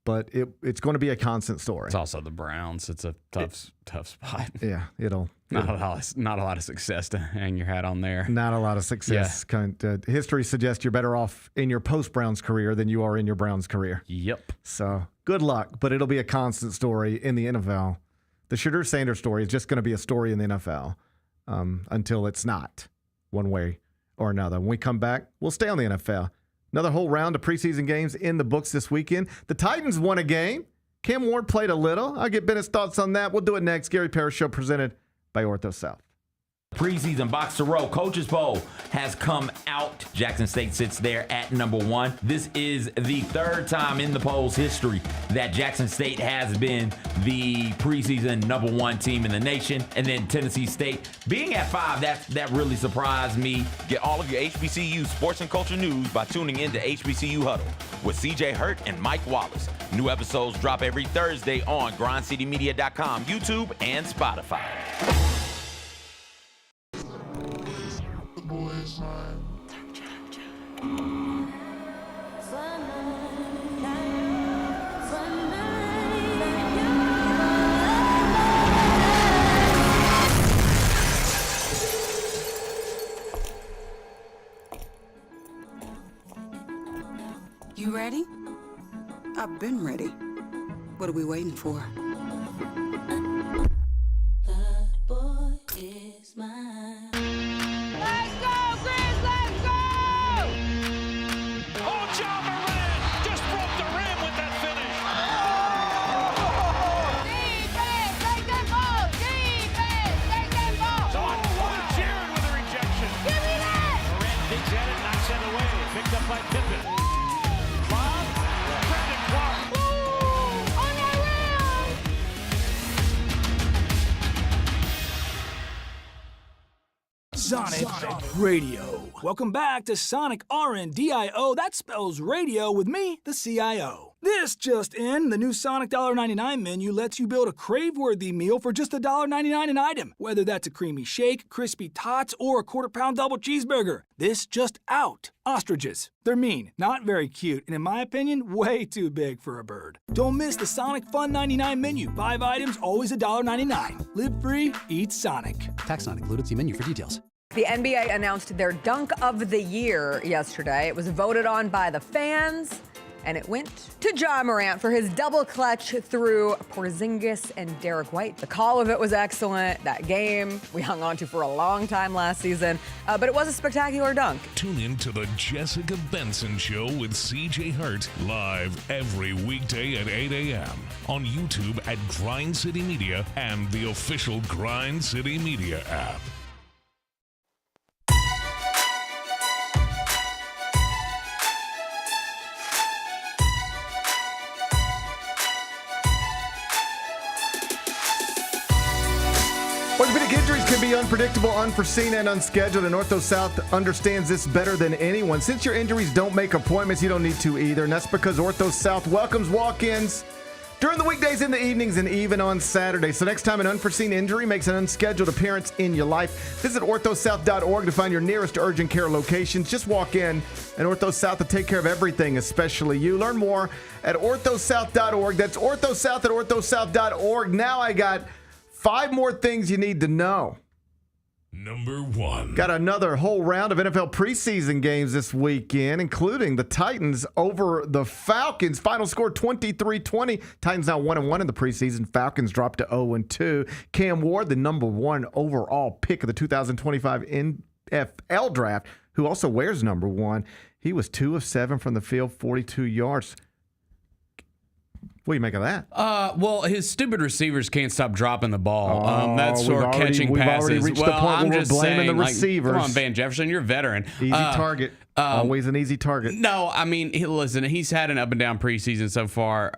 But it's going to be a constant story. It's also the Browns. It's a tough spot. Yeah, it'll not a lot of success to hang your hat on there. Not a lot of success. Yeah. History suggests you're better off in your post-Browns career than you are in your Browns career. Yep. So good luck, but it'll be a constant story in the NFL. The Shooter Sanders story is just going to be a story in the NFL until it's not, one way or another. When we come back, we'll stay on the NFL. Another whole round of preseason games in the books this weekend. The Titans won a game. Cam Ward played a little. I'll get Bennett's thoughts on that. We'll do it next. Gary Parrish Show presented by Ortho South. Preseason Box to Row Coaches Poll has come out. Jackson State sits there at number 1. This is the third time in the poll's history that Jackson State has been the preseason number 1 team in the nation. And then Tennessee State being at 5, that really surprised me. Get all of your HBCU sports and culture news by tuning in to HBCU Huddle with CJ Hurt and Mike Wallace. New episodes drop every Thursday on grindcitymedia.com, YouTube, and Spotify. You ready? I've been ready. What are we waiting for? Sonic Radio. Welcome back to Sonic RNDIO. That spells radio with me, the CIO. This just in, the new Sonic $1.99 menu lets you build a crave-worthy meal for just $1.99 an item, whether that's a creamy shake, crispy tots, or a quarter-pound double cheeseburger. This just out. Ostriches. They're mean, not very cute, and in my opinion, way too big for a bird. Don't miss the Sonic Fun 99 menu. 5 items, always $1.99. Live free, eat Sonic. Tax not included. See menu for details. The NBA announced their Dunk of the Year yesterday. It was voted on by the fans, and it went to Ja Morant for his double clutch through Porzingis and Derek White. The call of it was excellent. That game we hung on to for a long time last season, but it was a spectacular dunk. Tune in to the Jessica Benson Show with CJ Hurt live every weekday at 8 a.m. on YouTube at Grind City Media and the official Grind City Media app. Orthopedic injuries can be unpredictable, unforeseen, and unscheduled, and Ortho South understands this better than anyone. Since your injuries don't make appointments, you don't need to either, and that's because Ortho South welcomes walk-ins during the weekdays, in the evenings, and even on Saturdays. So next time an unforeseen injury makes an unscheduled appearance in your life, visit orthosouth.org to find your nearest urgent care locations. Just walk in, and Ortho South will take care of everything, especially you. Learn more at orthosouth.org. That's orthosouth at orthosouth.org. Now I got 5 more things you need to know. Number 1. Got another whole round of NFL preseason games this weekend, including the Titans over the Falcons. Final score 23-20. Titans now 1-1 in the preseason. Falcons dropped to 0-2. Cam Ward, the number 1 overall pick of the 2025 NFL draft, who also wears number 1. He was 2 of 7 from the field, 42 yards. What do you make of that? Well, his stupid receivers can't stop dropping the ball. That's sort of catching passes. We've already reached the point where we're blaming the receivers. Come on, Van Jefferson, you're a veteran. Easy target. Always an easy target. No, I mean, listen, he's had an up and down preseason so far.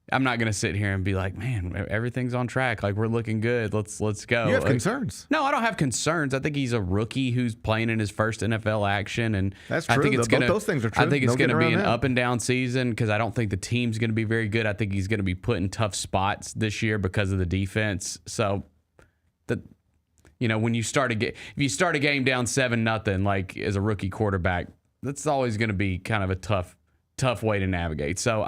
I'm not going to sit here and be like, man, everything's on track. Like, we're looking good. Let's go. You have concerns. No, I don't have concerns. I think he's a rookie who's playing in his first NFL action. And that's true. I think it's Both those things are true. I think it's going to be an up and down season because I don't think the team's going to be very good. I think he's going to be put in tough spots this year because of the defense. So, when you start if you start a game down 7-0, like as a rookie quarterback, that's always going to be kind of a tough way to navigate. So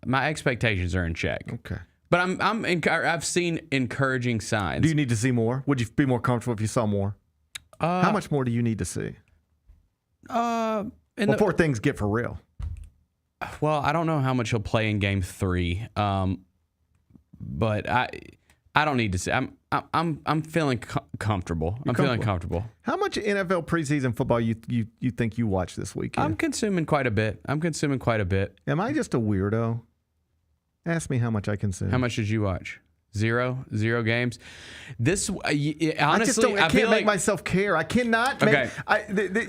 my expectations are in check. Okay. But I've seen encouraging signs. Do you need to see more? Would you be more comfortable if you saw more? How much more do you need to see? Before things get for real. Well, I don't know how much he'll play in game 3. But I don't need to see. I'm feeling comfortable. I'm feeling comfortable. How much NFL preseason football you think you watch this weekend? I'm consuming quite a bit. Am I just a weirdo? Ask me how much I consume. How much did you watch? Zero games. This honestly, I can't make myself care. I cannot. Okay.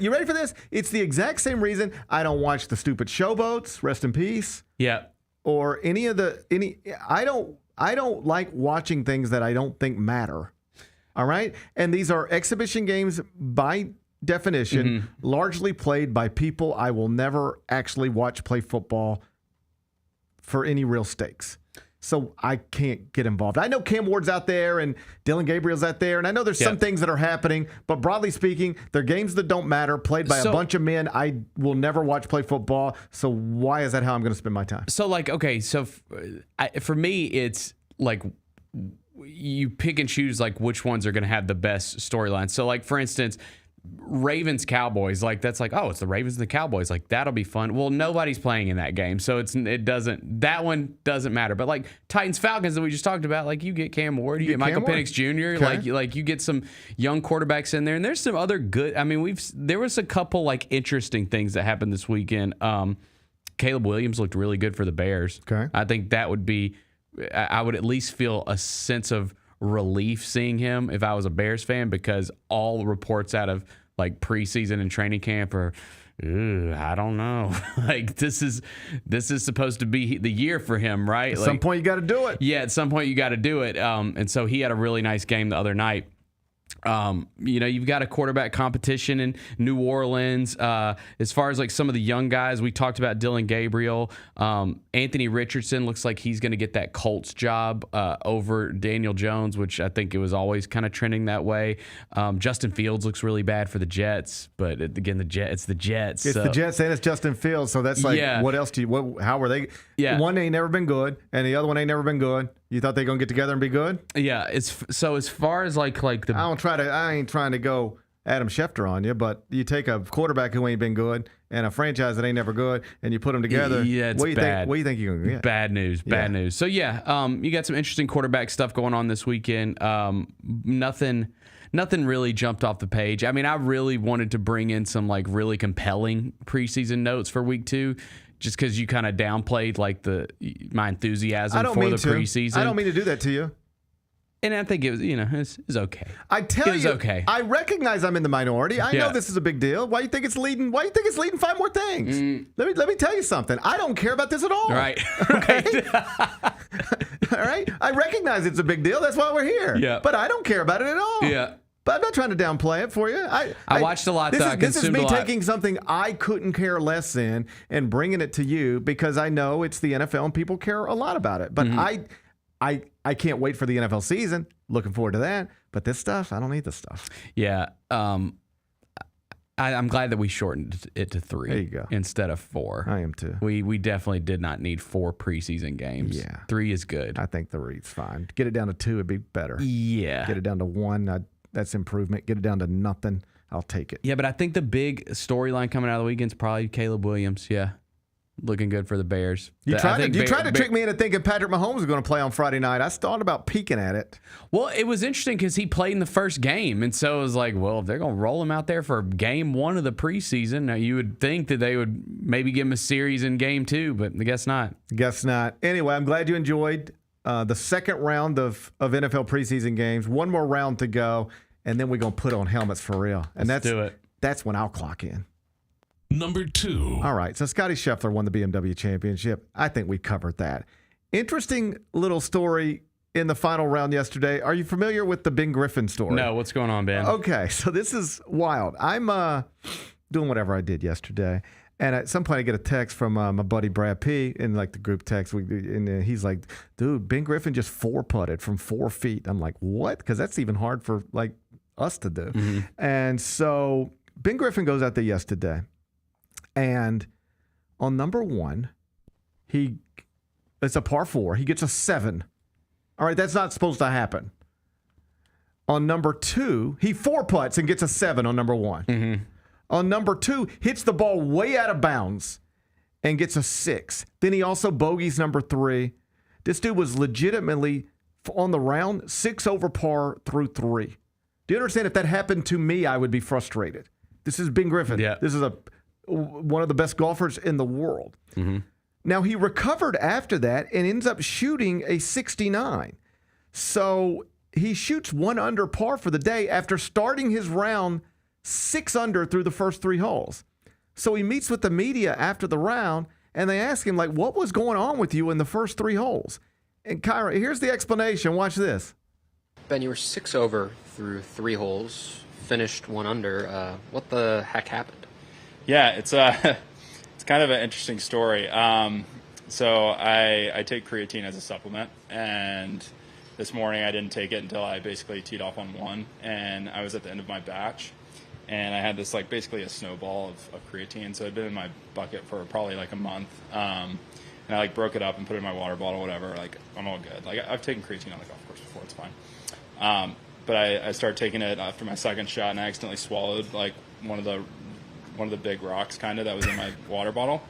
You ready for this? It's the exact same reason I don't watch the stupid showboats. Rest in peace. Yeah. Or I don't like watching things that I don't think matter. All right? And these are exhibition games by definition, largely played by people I will never actually watch play football for any real stakes. So I can't get involved. I know Cam Ward's out there and Dylan Gabriel's out there, and I know there's some things that are happening, but broadly speaking, they're games that don't matter, played by a bunch of men I will never watch play football. So why is that how I'm going to spend my time? So, for me, it's like you pick and choose like which ones are going to have the best storylines. So, like, for instance, Ravens Cowboys, like that's like, oh, it's the Ravens and the Cowboys, like that'll be fun. Well, nobody's playing in that game, so that one doesn't matter. But like Titans Falcons that we just talked about, like you get Cam Ward, you get Michael Penix Jr., like you get some young quarterbacks in there, and there's some other good. I mean, there was a couple like interesting things that happened this weekend. Caleb Williams looked really good for the Bears. Okay, I think that would be. I would at least feel a sense of relief seeing him if I was a Bears fan, because all reports out of like preseason and training camp are, I don't know. Like this is supposed to be the year for him, right? At some point you got to do it. Yeah, at some point you got to do it. And so he had a really nice game the other night. You've got a quarterback competition in New Orleans. As far as like some of the young guys, we talked about Dylan Gabriel. Anthony Richardson looks like he's going to get that Colts job over Daniel Jones, which I think it was always kind of trending that way. Justin Fields looks really bad for the Jets, but again, it's the Jets. It's the Jets and it's Justin Fields. So that's like, what else how were they? Yeah. One ain't never been good, and the other one ain't never been good. You thought they gonna get together and be good? Yeah. As far as like the I ain't trying to go Adam Schefter on you, but you take a quarterback who ain't been good and a franchise that ain't never good, and you put them together. Yeah, it's what do you bad. Think, what do you think you're going to get? Bad news. So, you got some interesting quarterback stuff going on this weekend. Nothing really jumped off the page. I mean, I really wanted to bring in some like really compelling preseason notes for week 2, just because you kind of downplayed like my enthusiasm for the preseason. I don't mean to do that to you. And I think it was, it was okay. I tell you, it was okay. I recognize I'm in the minority. I know this is a big deal. Why do you think it's leading? Why do you think it's leading 5 more things? Let me tell you something. I don't care about this at all. Right. Okay. All right. I recognize it's a big deal. That's why we're here. Yeah. But I don't care about it at all. Yeah. But I'm not trying to downplay it for you. I watched a lot. This is me taking something I couldn't care less in and bringing it to you because I know it's the NFL and people care a lot about it. But I can't wait for the NFL season. Looking forward to that. But this stuff, I don't need this stuff. Yeah. I'm glad that we shortened it to 3 There you go. instead of 4. I am too. We definitely did not need 4 preseason games. Yeah. 3 is good. I think 3's fine. Get it down to 2 would be better. Yeah. Get it down to 1. That's improvement. Get it down to nothing. I'll take it. Yeah, but I think the big storyline coming out of the weekend is probably Caleb Williams. Yeah. Looking good for the Bears. You tried to trick me into thinking Patrick Mahomes was going to play on Friday night. I thought about peeking at it. Well, it was interesting because he played in the first game. And so it was like, well, if they're going to roll him out there for game 1 of the preseason, now you would think that they would maybe give him a series in game 2, but I guess not. Guess not. Anyway, I'm glad you enjoyed the second round of NFL preseason games. One more round to go, and then we're going to put on helmets for real. And Let's do it. That's when I'll clock in. Number 2. All right, so Scottie Scheffler won the BMW championship. I think we covered that. Interesting little story in the final round yesterday. Are you familiar with the Ben Griffin story? No, what's going on, Ben? Okay, so this is wild. I'm doing whatever I did yesterday, and at some point I get a text from my buddy Brad P. in like the group text, and he's like, "Dude, Ben Griffin just 4-putted from 4 feet." I'm like, "What?" Because that's even hard for like us to do. Mm-hmm. And so Ben Griffin goes out there yesterday. And on number 1, it's a par 4. He gets a 7. All right, that's not supposed to happen. On number 2, he 4-putts and gets a 7 on number 1. Mm-hmm. On number 2, hits the ball way out of bounds and gets a 6. Then he also bogeys number 3. This dude was legitimately on the round 6 over par through 3. Do you understand? If that happened to me, I would be frustrated. This is Ben Griffin. Yeah. This is one of the best golfers in the world. Mm-hmm. Now, he recovered after that and ends up shooting a 69. So he shoots 1 under par for the day after starting his round 6 under through the first 3 holes. So he meets with the media after the round, and they ask him, like, what was going on with you in the first 3 holes? And Kyra, here's the explanation. Watch this. Ben, you were 6 over through 3 holes, finished 1 under. What the heck happened? Yeah, it's kind of an interesting story. So I take creatine as a supplement, and this morning I didn't take it until I basically teed off on 1, and I was at the end of my batch, and I had this like basically a snowball of creatine. So it'd been in my bucket for probably like a month, and I like broke it up and put it in my water bottle, whatever. Like I'm all good. Like I've taken creatine on the golf course before, it's fine. But I started taking it after my second shot, and I accidentally swallowed like one of the big rocks kind of that was in my water bottle.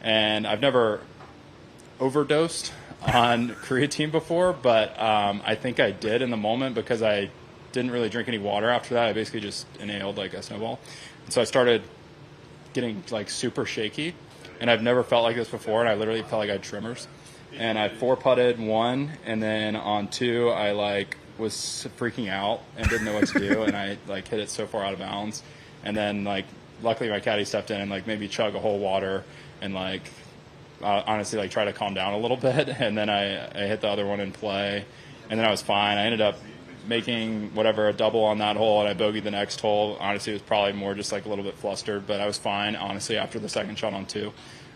And I've never overdosed on creatine before, but I think I did in the moment because I didn't really drink any water after that. I basically just inhaled like a snowball. And so I started getting like super shaky, and I've never felt like this before, and I literally felt like I had tremors. And I 4-putted 1, and then on 2 I like was freaking out and didn't know what to do, and I like hit it so far out of bounds. And then like luckily my caddy stepped in and like made me chug a whole water and like honestly like try to calm down a little bit. And then I hit the other one in play, and then I was fine. I ended up making a double on that hole, and I bogeyed the next hole. Honestly, it was probably more just like a little bit flustered, but I was fine honestly after the second shot on 2.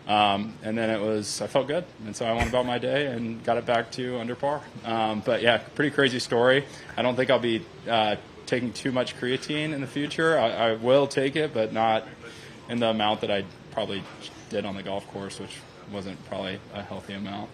And then I felt good, and so I went about my day and got it back to under par. But yeah, pretty crazy story. I don't think I'll be taking too much creatine in the future. I will take it, but not in the amount that I probably did on the golf course, which wasn't probably a healthy amount.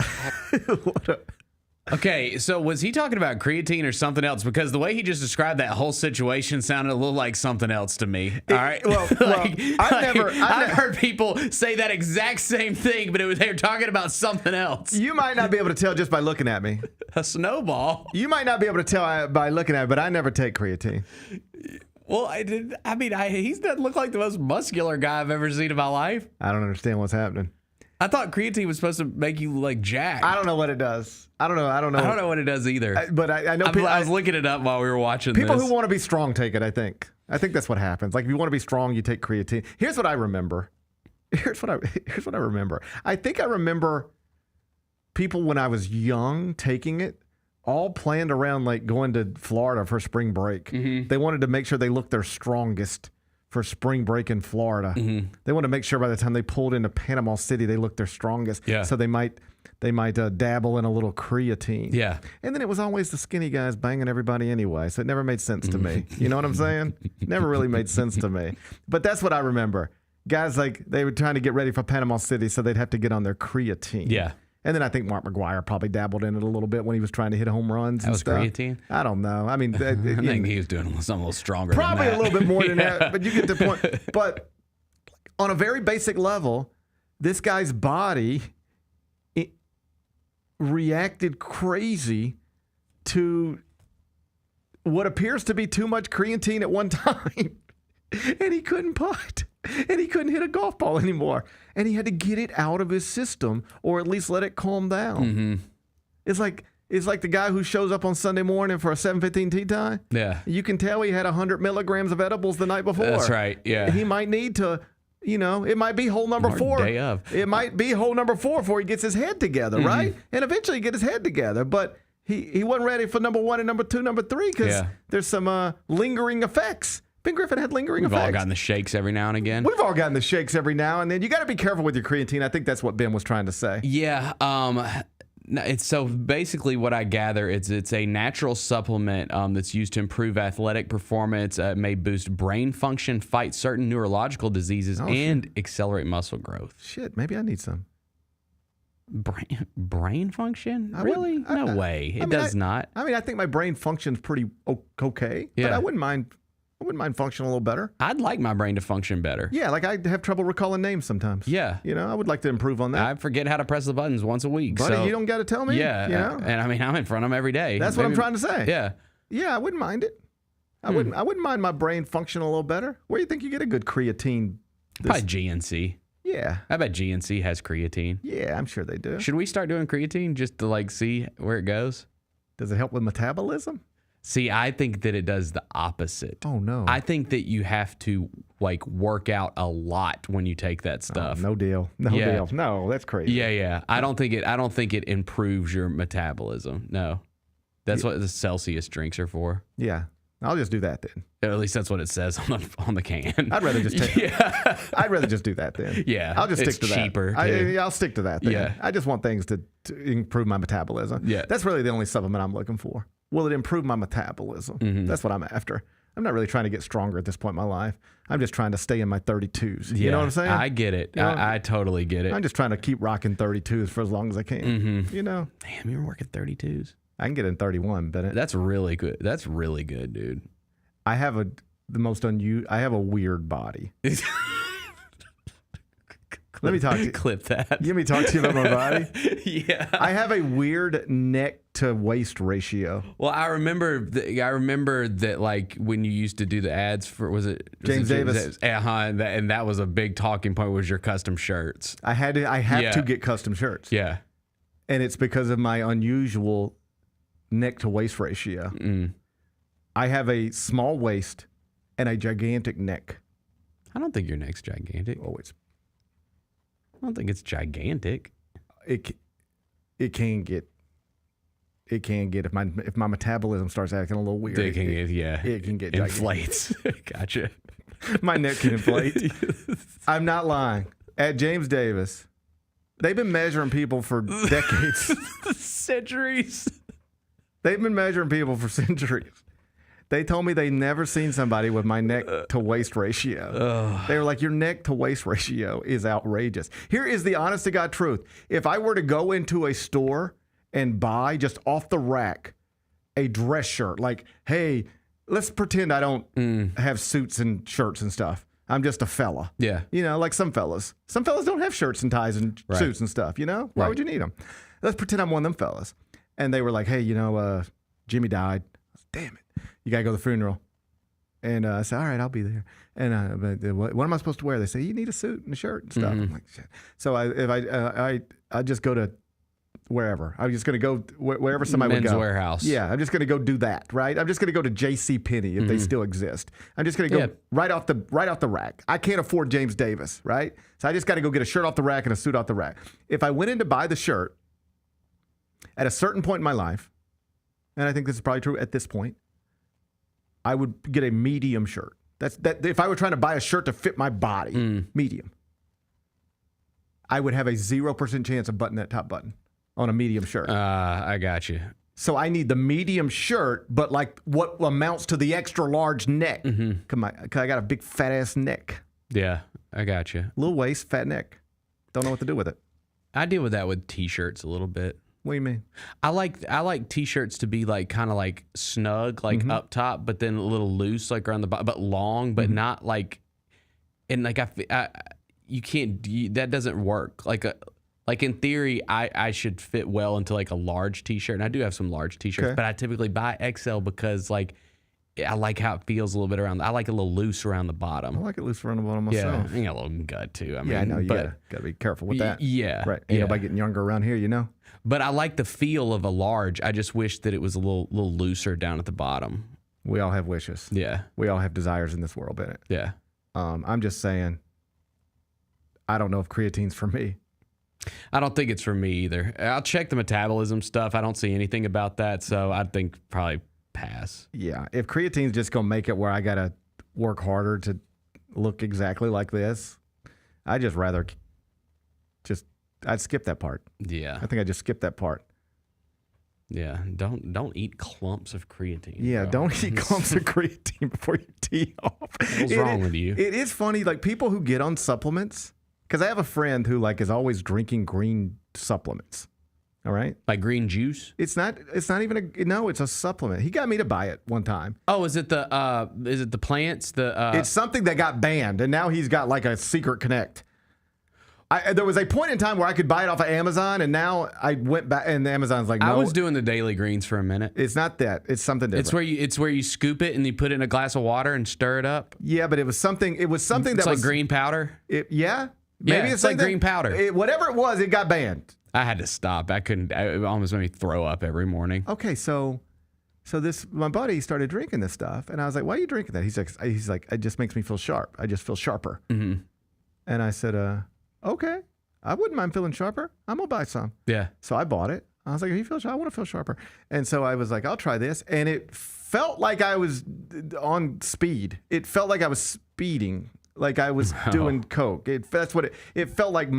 Okay, so was he talking about creatine or something else? Because the way he just described that whole situation sounded a little like something else to me. All right. I've heard people say that exact same thing, but they were talking about something else. You might not be able to tell just by looking at me. A snowball. You might not be able to tell by looking at me, but I never take creatine. Well, he doesn't look like the most muscular guy I've ever seen in my life. I don't understand what's happening. I thought creatine was supposed to make you like jacked. I don't know what it does. I don't know. I don't know what it does either. I know. I was looking it up while we were watching people this. who want to be strong take it. I think that's what happens. Like if you want to be strong, you take creatine. Here's what I remember. Here's what I remember. I think I remember people when I was young taking it. All planned around like going to Florida for spring break. Mm-hmm. They wanted to make sure they looked their strongest for spring break in Florida. Mm-hmm. They wanted to make sure by the time they pulled into Panama City, they looked their strongest. Yeah. So they might dabble in a little creatine. Yeah. And then it was always the skinny guys banging everybody anyway. So it never made sense to me. You know what I'm saying? Never really made sense to me. But that's what I remember. Guys like they were trying to get ready for Panama City, so they'd have to get on their creatine. Yeah. And then I think Mark McGwire probably dabbled in it a little bit when he was trying to hit home runs. That was stuff. creatine? I don't know. I mean, I think he was doing something a little stronger. Probably than that. a little bit more than that, but you get the point. But on a very basic level, this guy's body reacted crazy to what appears to be too much creatine at one time. And he couldn't putt. And he couldn't hit a golf ball anymore. And he had to get it out of his system or at least let it calm down. Mm-hmm. It's like the guy who shows up on Sunday morning for a 7:15 tee time. Yeah. You can tell he had 100 milligrams of edibles the night before. That's right, yeah. He might need to, it might be hole number 4. Day of. It might be hole number 4 before he gets his head together, right? And eventually get his head together. But he wasn't ready for number 1 and number 2, number 3 because there's some lingering effects. Ben Griffin had lingering effects. We've all gotten the shakes every now and again. We've all gotten the shakes every now and then. You got to be careful with your creatine. I think that's what Ben was trying to say. Yeah. It's so basically what I gather it's a natural supplement that's used to improve athletic performance. It may boost brain function, fight certain neurological diseases, and accelerate muscle growth. Shit, maybe I need some. Brain function? Really? No way. It does not. I mean, I think my brain functions pretty okay, but I wouldn't mind functioning a little better. I'd like my brain to function better. Yeah, like I have trouble recalling names sometimes. Yeah. I would like to improve on that. I forget how to press the buttons once a week. Buddy, so, you don't got to tell me. Yeah. And I mean, I'm in front of them every day. That's what I'm trying to say. Yeah. Yeah, I wouldn't mind it. I wouldn't mind my brain functioning a little better. Where do you think you get a good creatine? Probably GNC. Yeah. I bet GNC has creatine. Yeah, I'm sure they do. Should we start doing creatine just to see where it goes? Does it help with metabolism? See, I think that it does the opposite. Oh, no. I think that you have to work out a lot when you take that stuff. Oh, no deal. No deal. No, that's crazy. Yeah. I don't think it improves your metabolism. No. That's what the Celsius drinks are for. Yeah. I'll just do that then. At least that's what it says on the can. I'd rather just I'd rather just do that then. Yeah. I'll just stick to that. It's cheaper. I'll stick to that then. Yeah. I just want things to improve my metabolism. Yeah. That's really the only supplement I'm looking for. Will it improve my metabolism? Mm-hmm. That's what I'm after. I'm not really trying to get stronger at this point in my life. I'm just trying to stay in my 32s. You know what I'm saying? I get it. I totally get it. I'm just trying to keep rocking 32s for as long as I can. Mm-hmm. Damn, you were working 32s. I can get in 31, Bennett. That's really good. That's really good, dude. I have a weird body. Let me talk to you. Clip that. Let me talk to you about my body. Yeah. I have a weird neck to waist ratio. Well, I remember that when you used to do the ads for James Davis? And that was a big talking point was your custom shirts. I have to get custom shirts. Yeah. And it's because of my unusual neck to waist ratio. Mm. I have a small waist and a gigantic neck. I don't think your neck's gigantic. Oh, I don't think it's gigantic. It can get if my metabolism starts acting a little weird. It can get inflates. Gotcha. My neck can inflate. I'm not lying. At James Davis, they've been measuring people for decades. Centuries. They've been measuring people for centuries. They told me they never seen somebody with my neck to waist ratio. They were like, your neck to waist ratio is outrageous. Here is the honest to God truth. If I were to go into a store and buy just off the rack a dress shirt. Like, hey, let's pretend I don't have suits and shirts and stuff. I'm just a fella. Yeah. You know, like some fellas. Some fellas don't have shirts and ties and suits and stuff, you know? Why would you need them? Let's pretend I'm one of them fellas. And they were like, hey, Jimmy died. Damn it. You got to go to the funeral. And I said, all right, I'll be there. And but what am I supposed to wear? They say, you need a suit and a shirt and stuff. I'm like, shit. So I just go to wherever. I'm just going to go wherever somebody would go. Men's Warehouse. Yeah, I'm just going to go do that, right? I'm just going to go to JCPenney if they still exist. I'm just going to go right off the rack. I can't afford James Davis, right? So I just got to go get a shirt off the rack and a suit off the rack. If I went in to buy the shirt at a certain point in my life, and I think this is probably true at this point, I would get a medium shirt. That if I were trying to buy a shirt to fit my body, medium, I would have a 0% chance of buttoning that top button on a medium shirt. I got you. So I need the medium shirt, but like what amounts to the extra large neck. Cause I got a big fat ass neck. Yeah, I got you. Little waist, fat neck. Don't know what to do with it. I deal with that with T-shirts a little bit. What do you mean? I like T-shirts to be like kind of like snug, like up top, but then a little loose, like around the bottom, but long, but not like. And like you can't. That doesn't work. Like in theory, I should fit well into like a large T-shirt, and I do have some large T-shirts, but I typically buy XL because like I like how it feels a little bit around. I like it a little loose around the bottom. I like it loose around the bottom myself. Yeah, you got a little gut too. I mean, I know you gotta be careful with that. Yeah, right. Ain't nobody getting younger around here, you know. But I like the feel of a large. I just wish that it was a little looser down at the bottom. We all have wishes. Yeah, we all have desires in this world, Bennett. Yeah. I'm just saying. I don't know if creatine's for me. I don't think it's for me either. I'll check the metabolism stuff. I don't see anything about that, so I think probably pass. Yeah, if creatine's just gonna make it where I gotta work harder to look exactly like this, I'd just rather I'd skip that part. Yeah, I think I just skip that part. Yeah, don't eat clumps of creatine. Yeah, bro. don't eat clumps of creatine before you tee off. What's wrong with you? It is funny, like people who get on supplements. Because I have a friend who like is always drinking green supplements. All right, like green juice. It's not even it's a supplement. He got me to buy it one time. Oh, is it the plants? It's something that got banned, and now he's got like a secret connect. There was a point in time where I could buy it off of Amazon, and now I went back, and Amazon's like, no. I was doing the daily greens for a minute. It's not that. It's something different. It's where you scoop it and you put it in a glass of water and stir it up. Yeah, but it was something. It was something that was was like green powder. Yeah. Maybe it's like green powder. Whatever it was, it got banned. I had to stop. I couldn't. It almost made me throw up every morning. Okay, so my buddy started drinking this stuff, and I was like, "Why are you drinking that?" He's like, "It just makes me feel sharp. I just feel sharper." Mm-hmm. And I said, "Okay, I wouldn't mind feeling sharper. I'm gonna buy some." Yeah. So I bought it. I was like, "You feel sharp? I want to feel sharper." And so I was like, "I'll try this," and it felt like I was on speed. It felt like I was speeding. Like I was doing coke. That's what it felt like.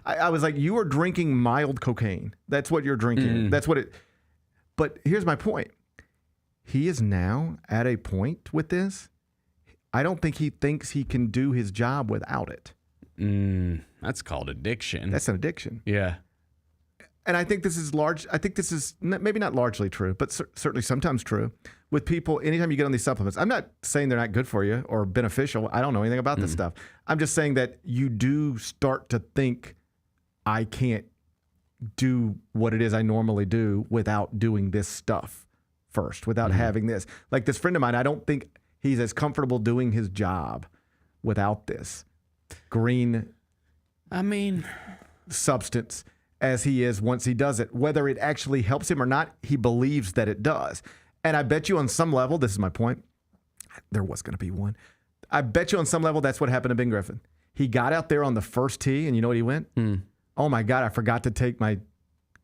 I was like, you are drinking mild cocaine. That's what you're drinking. That's what it. But here's my point. He is now at a point with this. I don't think he thinks he can do his job without it. That's called addiction. That's an addiction. Yeah. And I think this is large. I think this is maybe not largely true, but certainly sometimes true with people. Anytime you get on these supplements, I'm not saying they're not good for you or beneficial. I don't know anything about this stuff. I'm just saying that you do start to think, I can't do what it is I normally do without doing this stuff first, without having this. Like this friend of mine, I don't think he's as comfortable doing his job without this green substance as he is once he does it. Whether it actually helps him or not, he believes that it does. And I bet you on some level, this is my point, there was going to be one. I bet you on some level that's what happened to Ben Griffin. He got out there on the first tee, and you know what he went? Oh my God, I forgot to take my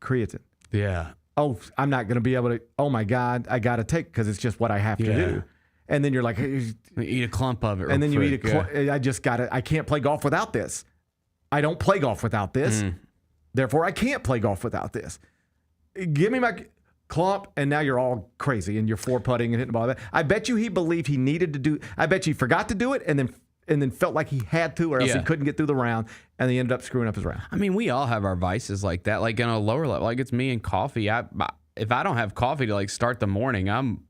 creatine. Yeah. Oh, I'm not going to be able to, oh my God, I got to take because it's just what I have to do. And then you're like, eat a clump of it. And then you eat a clump. I can't play golf without this. I don't play golf without this. Therefore, I can't play golf without this. Give me my clump, and now you're all crazy, and you're four putting and hitting the ball. I bet you he believed he needed to do. I bet you he forgot to do it, and then and then felt like he had to or else he couldn't get through the round, and he ended up screwing up his round. I mean, we all have our vices like that, like on a lower level. Like it's me and coffee. If I don't have coffee to like start the morning, I'm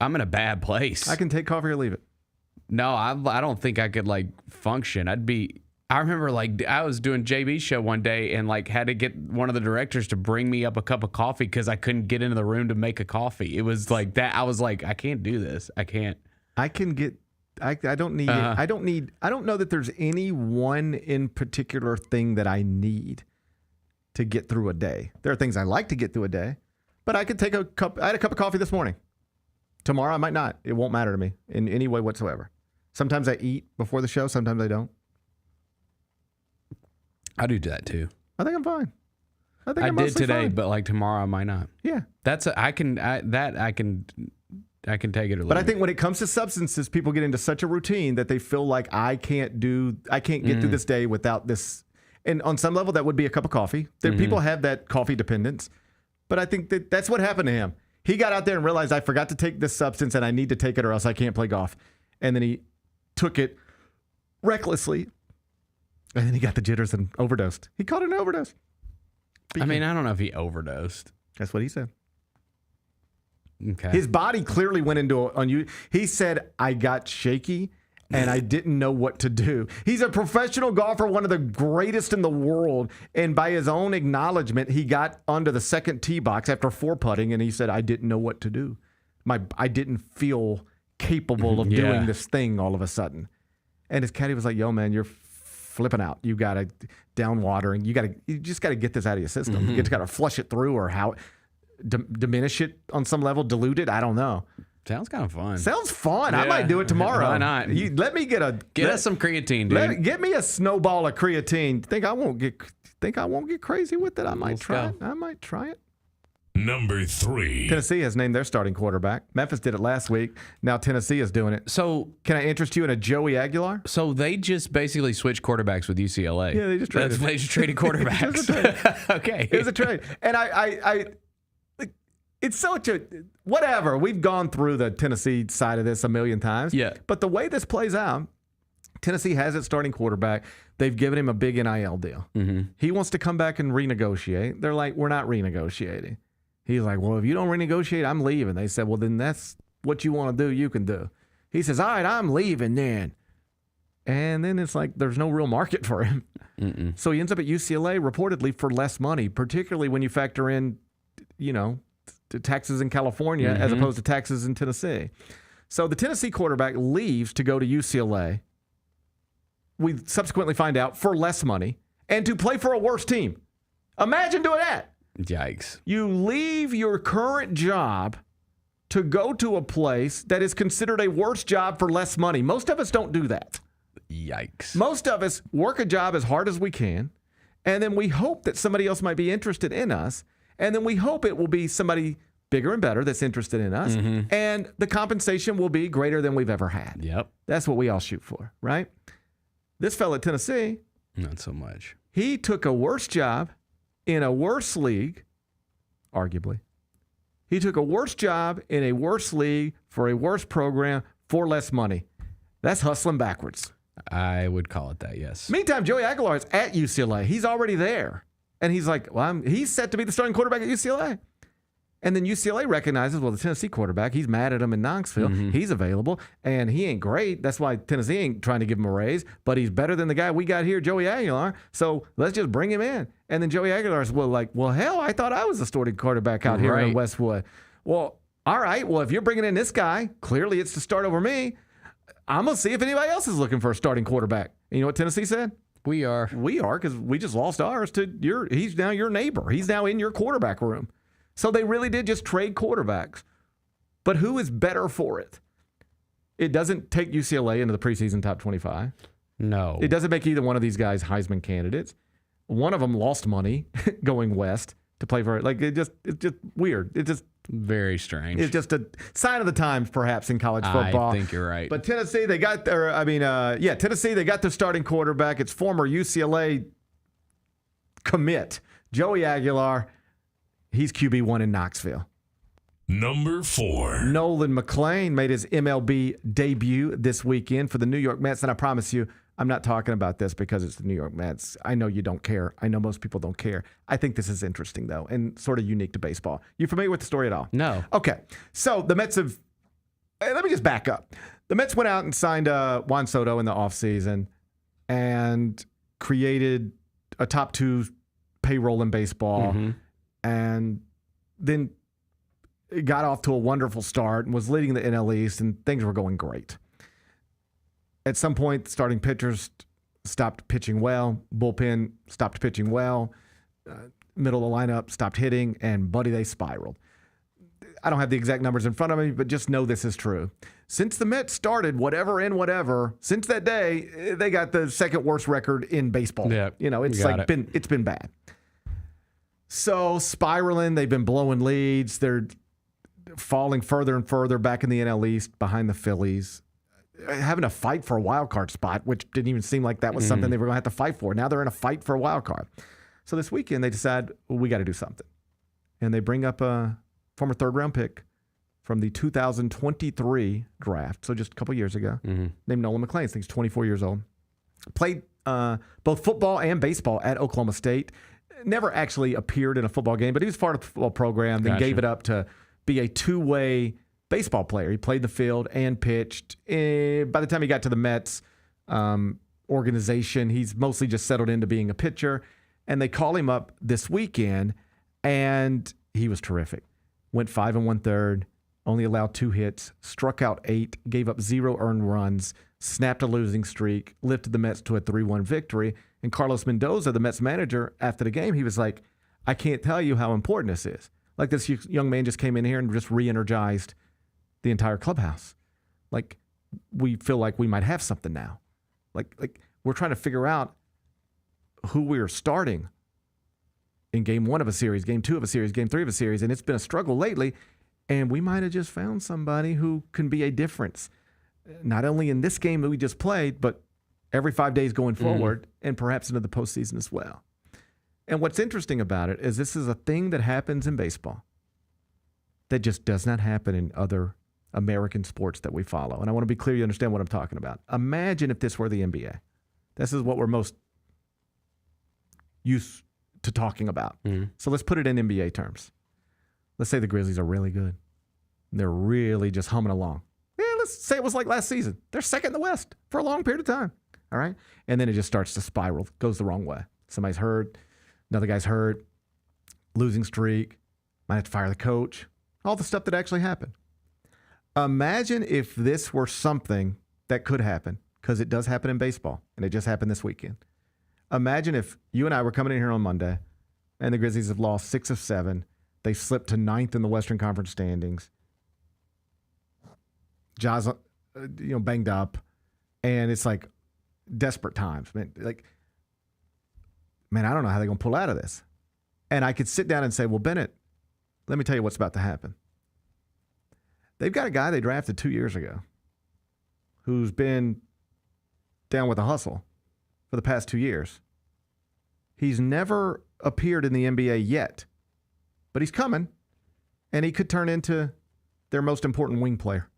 in a bad place. I can take coffee or leave it. No, I don't think I could like function. I remember like I was doing JB's show one day and like had to get one of the directors to bring me up a cup of coffee because I couldn't get into the room to make a coffee. It was like that. I was like, I can't do this. I can't. I can get. I don't need. I don't need. I don't know that there's any one in particular thing that I need to get through a day. There are things I like to get through a day, but I could take a cup. I had a cup of coffee this morning. Tomorrow I might not. It won't matter to me in any way whatsoever. Sometimes I eat before the show. Sometimes I don't. I do that too. I think I'm fine. I did today, fine. but like tomorrow I might not. Yeah, I can take it or leave But I think when it comes to substances, people get into such a routine that they feel like I can't get through this day without this. And on some level, that would be a cup of coffee. People have that coffee dependence. But I think that's what happened to him. He got out there and realized I forgot to take this substance and I need to take it or else I can't play golf. And then he took it recklessly. And then he got the jitters and overdosed. He caught an overdose. I mean, I don't know if he overdosed. That's what he said. Okay. His body clearly went into he said, I got shaky and I didn't know what to do. He's a professional golfer, one of the greatest in the world. And by his own acknowledgement, he got onto the second tee box after 4-putting and he said, I didn't know what to do. I didn't feel capable of doing this thing all of a sudden. And his caddy was like, yo, man, you're flipping out. You got to down watering. You just got to get this out of your system. You just got to flush it through or diminish it on some level, dilute it. I don't know. Sounds kind of fun. Sounds fun. I might do it tomorrow. Why not? Let me get us some creatine, dude. Get me a snowball of creatine. Think I won't get crazy with it? I might try it. I might try it. Number 3. Tennessee has named their starting quarterback. Memphis did it last week. Now Tennessee is doing it. So can I interest you in a Joey Aguilar? So they just basically switched quarterbacks with UCLA. Yeah, they just traded. They just traded quarterbacks. Okay. It was a trade. And I it's such a whatever. We've gone through the Tennessee side of this a million times. Yeah. But the way this plays out, Tennessee has its starting quarterback. They've given him a big NIL deal. He wants to come back and renegotiate. They're like, we're not renegotiating. He's like, well, if you don't renegotiate, I'm leaving. They said, well, then that's what you want to do. You can do. He says, all right, I'm leaving then. And then it's like there's no real market for him. So he ends up at UCLA reportedly for less money, particularly when you factor in, to taxes in California as opposed to taxes in Tennessee. So the Tennessee quarterback leaves to go to UCLA. We subsequently find out for less money and to play for a worse team. Imagine doing that. Yikes. You leave your current job to go to a place that is considered a worse job for less money. Most of us don't do that. Yikes. Most of us work a job as hard as we can, and then we hope that somebody else might be interested in us, and then we hope it will be somebody bigger and better that's interested in us, and the compensation will be greater than we've ever had. Yep. That's what we all shoot for, right? This fella at Tennessee, not so much. He took a worse job in a worse league, arguably. He took a worse job in a worse league for a worse program for less money. That's hustling backwards. I would call it that, yes. Meantime, Joey Aguilar is at UCLA. He's already there. And he's like, well, he's set to be the starting quarterback at UCLA. And then UCLA recognizes, well, the Tennessee quarterback, he's mad at him in Knoxville. He's available, and he ain't great. That's why Tennessee ain't trying to give him a raise, but he's better than the guy we got here, Joey Aguilar. So let's just bring him in. And then Joey Aguilar is well, hell, I thought I was the starting quarterback out here in Westwood. Well, all right, well, if you're bringing in this guy, clearly it's to start over me. I'm going to see if anybody else is looking for a starting quarterback. And you know what Tennessee said? We are, because we just lost ours to he's now your neighbor. He's now in your quarterback room. So they really did just trade quarterbacks. But who is better for it? It doesn't take UCLA into the preseason top 25. No. It doesn't make either one of these guys Heisman candidates. One of them lost money going west to play for it. Like, it's just weird. It's just very strange. It's just a sign of the times, perhaps, in college football. I think you're right. But Tennessee, they got Tennessee, they got their starting quarterback. It's former UCLA commit, Joey Aguilar. He's QB1 in Knoxville. Number 4. Nolan McClain made his MLB debut this weekend for the New York Mets. And I promise you, I'm not talking about this because it's the New York Mets. I know you don't care. I know most people don't care. I think this is interesting, though, and sort of unique to baseball. You familiar with the story at all? No. Okay. So the Mets have let me just back up. The Mets went out and signed Juan Soto in the offseason and created a top 2 payroll in baseball, and then it got off to a wonderful start and was leading the NL East, and things were going great. At some point, starting pitchers stopped pitching well, bullpen stopped pitching well, middle of the lineup stopped hitting, and buddy, they spiraled. I don't have the exact numbers in front of me, but just know this is true. Since the Mets started whatever, since that day, they got the second worst record in baseball. Yeah, it's been bad. So spiraling, they've been blowing leads. They're falling further and further back in the NL East behind the Phillies, having a fight for a wild card spot, which didn't even seem like that was something they were going to have to fight for. Now they're in a fight for a wild card. So this weekend they decide, we got to do something. And they bring up a former third-round pick from the 2023 draft, so just a couple years ago, named Nolan McClain. I think he's 24 years old. Played both football and baseball at Oklahoma State. Never actually appeared in a football game, but he was part of the football program, then gave it up to be a two-way baseball player. He played the field and pitched. By the time he got to the Mets organization, he's mostly just settled into being a pitcher. And they call him up this weekend, and he was terrific. Went 5 1/3, only allowed 2 hits, struck out 8, gave up 0 earned runs, snapped a losing streak, lifted the Mets to a 3-1 victory. And Carlos Mendoza, the Mets manager, after the game, he was like, I can't tell you how important this is. Like, this young man just came in here and just re-energized the entire clubhouse. Like, we feel like we might have something now. Like we're trying to figure out who we're starting in game 1 of a series, game 2 of a series, game 3 of a series, and it's been a struggle lately, and we might have just found somebody who can be a difference, not only in this game that we just played, but every 5 days going forward, and perhaps into the postseason as well. And what's interesting about it is this is a thing that happens in baseball that just does not happen in other American sports that we follow. And I want to be clear you understand what I'm talking about. Imagine if this were the NBA. This is what we're most used to talking about. So let's put it in NBA terms. Let's say the Grizzlies are really good. They're really just humming along. Yeah, let's say it was like last season. They're second in the West for a long period of time. All right? And then it just starts to spiral, goes the wrong way. Somebody's hurt, another guy's hurt, losing streak, might have to fire the coach, all the stuff that actually happened. Imagine if this were something that could happen, because it does happen in baseball, and it just happened this weekend. Imagine if you and I were coming in here on Monday, and the Grizzlies have lost 6 of 7. They slipped to 9th in the Western Conference standings. Ja's, banged up, and it's like desperate times. Man, I don't know how they're going to pull out of this. And I could sit down and say, well, Bennett, let me tell you what's about to happen. They've got a guy they drafted 2 years ago who's been down with a hustle for the past 2 years. He's never appeared in the NBA yet, but he's coming, and he could turn into their most important wing player.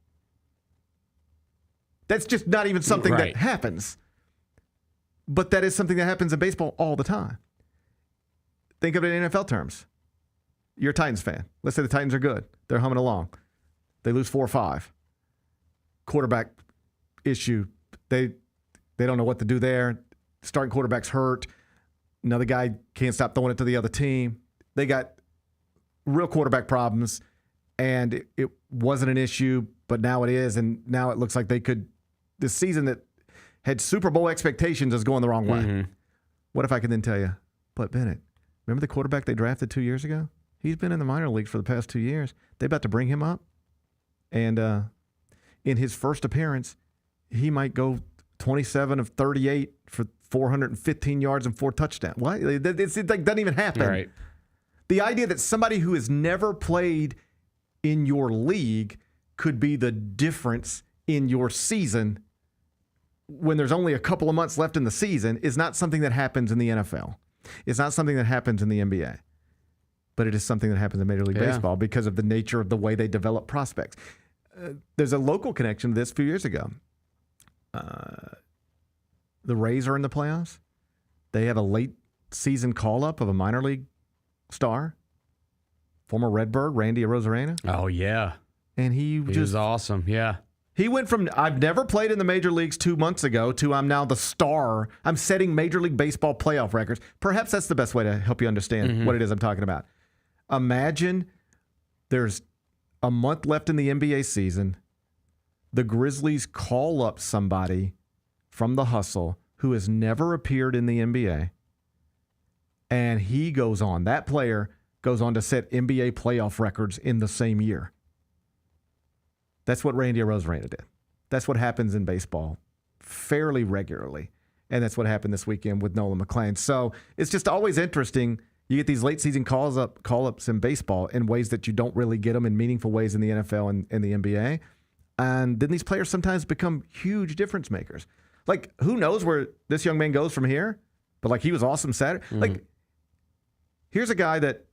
That's just not even something that happens, but that is something that happens in baseball all the time. Think of it in NFL terms. You're a Titans fan. Let's say the Titans are good. They're humming along. They lose 4 or 5. Quarterback issue. They don't know what to do there. Starting quarterback's hurt. Another guy can't stop throwing it to the other team. They got real quarterback problems, and it wasn't an issue, but now it is, and now it looks like they could. This season that had Super Bowl expectations is going the wrong way. What if I could then tell you, but Bennett, remember the quarterback they drafted 2 years ago? He's been in the minor leagues for the past 2 years. They're about to bring him up, and in his first appearance, he might go 27 of 38 for 415 yards and 4 touchdowns. What? It doesn't even happen. Right. The idea that somebody who has never played in your league could be the difference in your season when there's only a couple of months left in the season is not something that happens in the NFL. It's not something that happens in the NBA. but it is something that happens in Major League Baseball because of the nature of the way they develop prospects. There's a local connection to this a few years ago. The Rays are in the playoffs. They have a late season call-up of a minor league star, former Redbird, Randy Arozarena. Oh, yeah. And he was awesome, yeah. He went from, I've never played in the major leagues 2 months ago, to I'm now the star. I'm setting Major League Baseball playoff records. Perhaps that's the best way to help you understand what it is I'm talking about. Imagine there's a month left in the NBA season. The Grizzlies call up somebody from the hustle who has never appeared in the NBA. And he goes on, that player goes on to set NBA playoff records in the same year. That's what Randy Arozarena did. That's what happens in baseball fairly regularly. And that's what happened this weekend with Nolan McClain. So it's just always interesting. You get these late season call-ups in baseball in ways that you don't really get them in meaningful ways in the NFL and the NBA. And then these players sometimes become huge difference makers. Like, who knows where this young man goes from here? But, like, he was awesome Saturday. Like, here's a guy that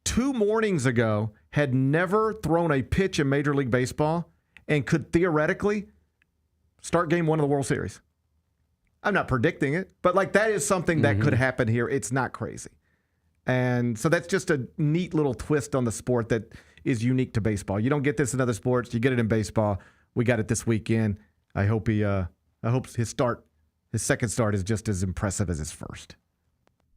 2 mornings ago had never thrown a pitch in Major League Baseball and could theoretically start game 1 of the World Series. I'm not predicting it, but like that is something that could happen here. It's not crazy. And so that's just a neat little twist on the sport that is unique to baseball. You don't get this in other sports. You get it in baseball. We got it this weekend. I hope his second start is just as impressive as his first.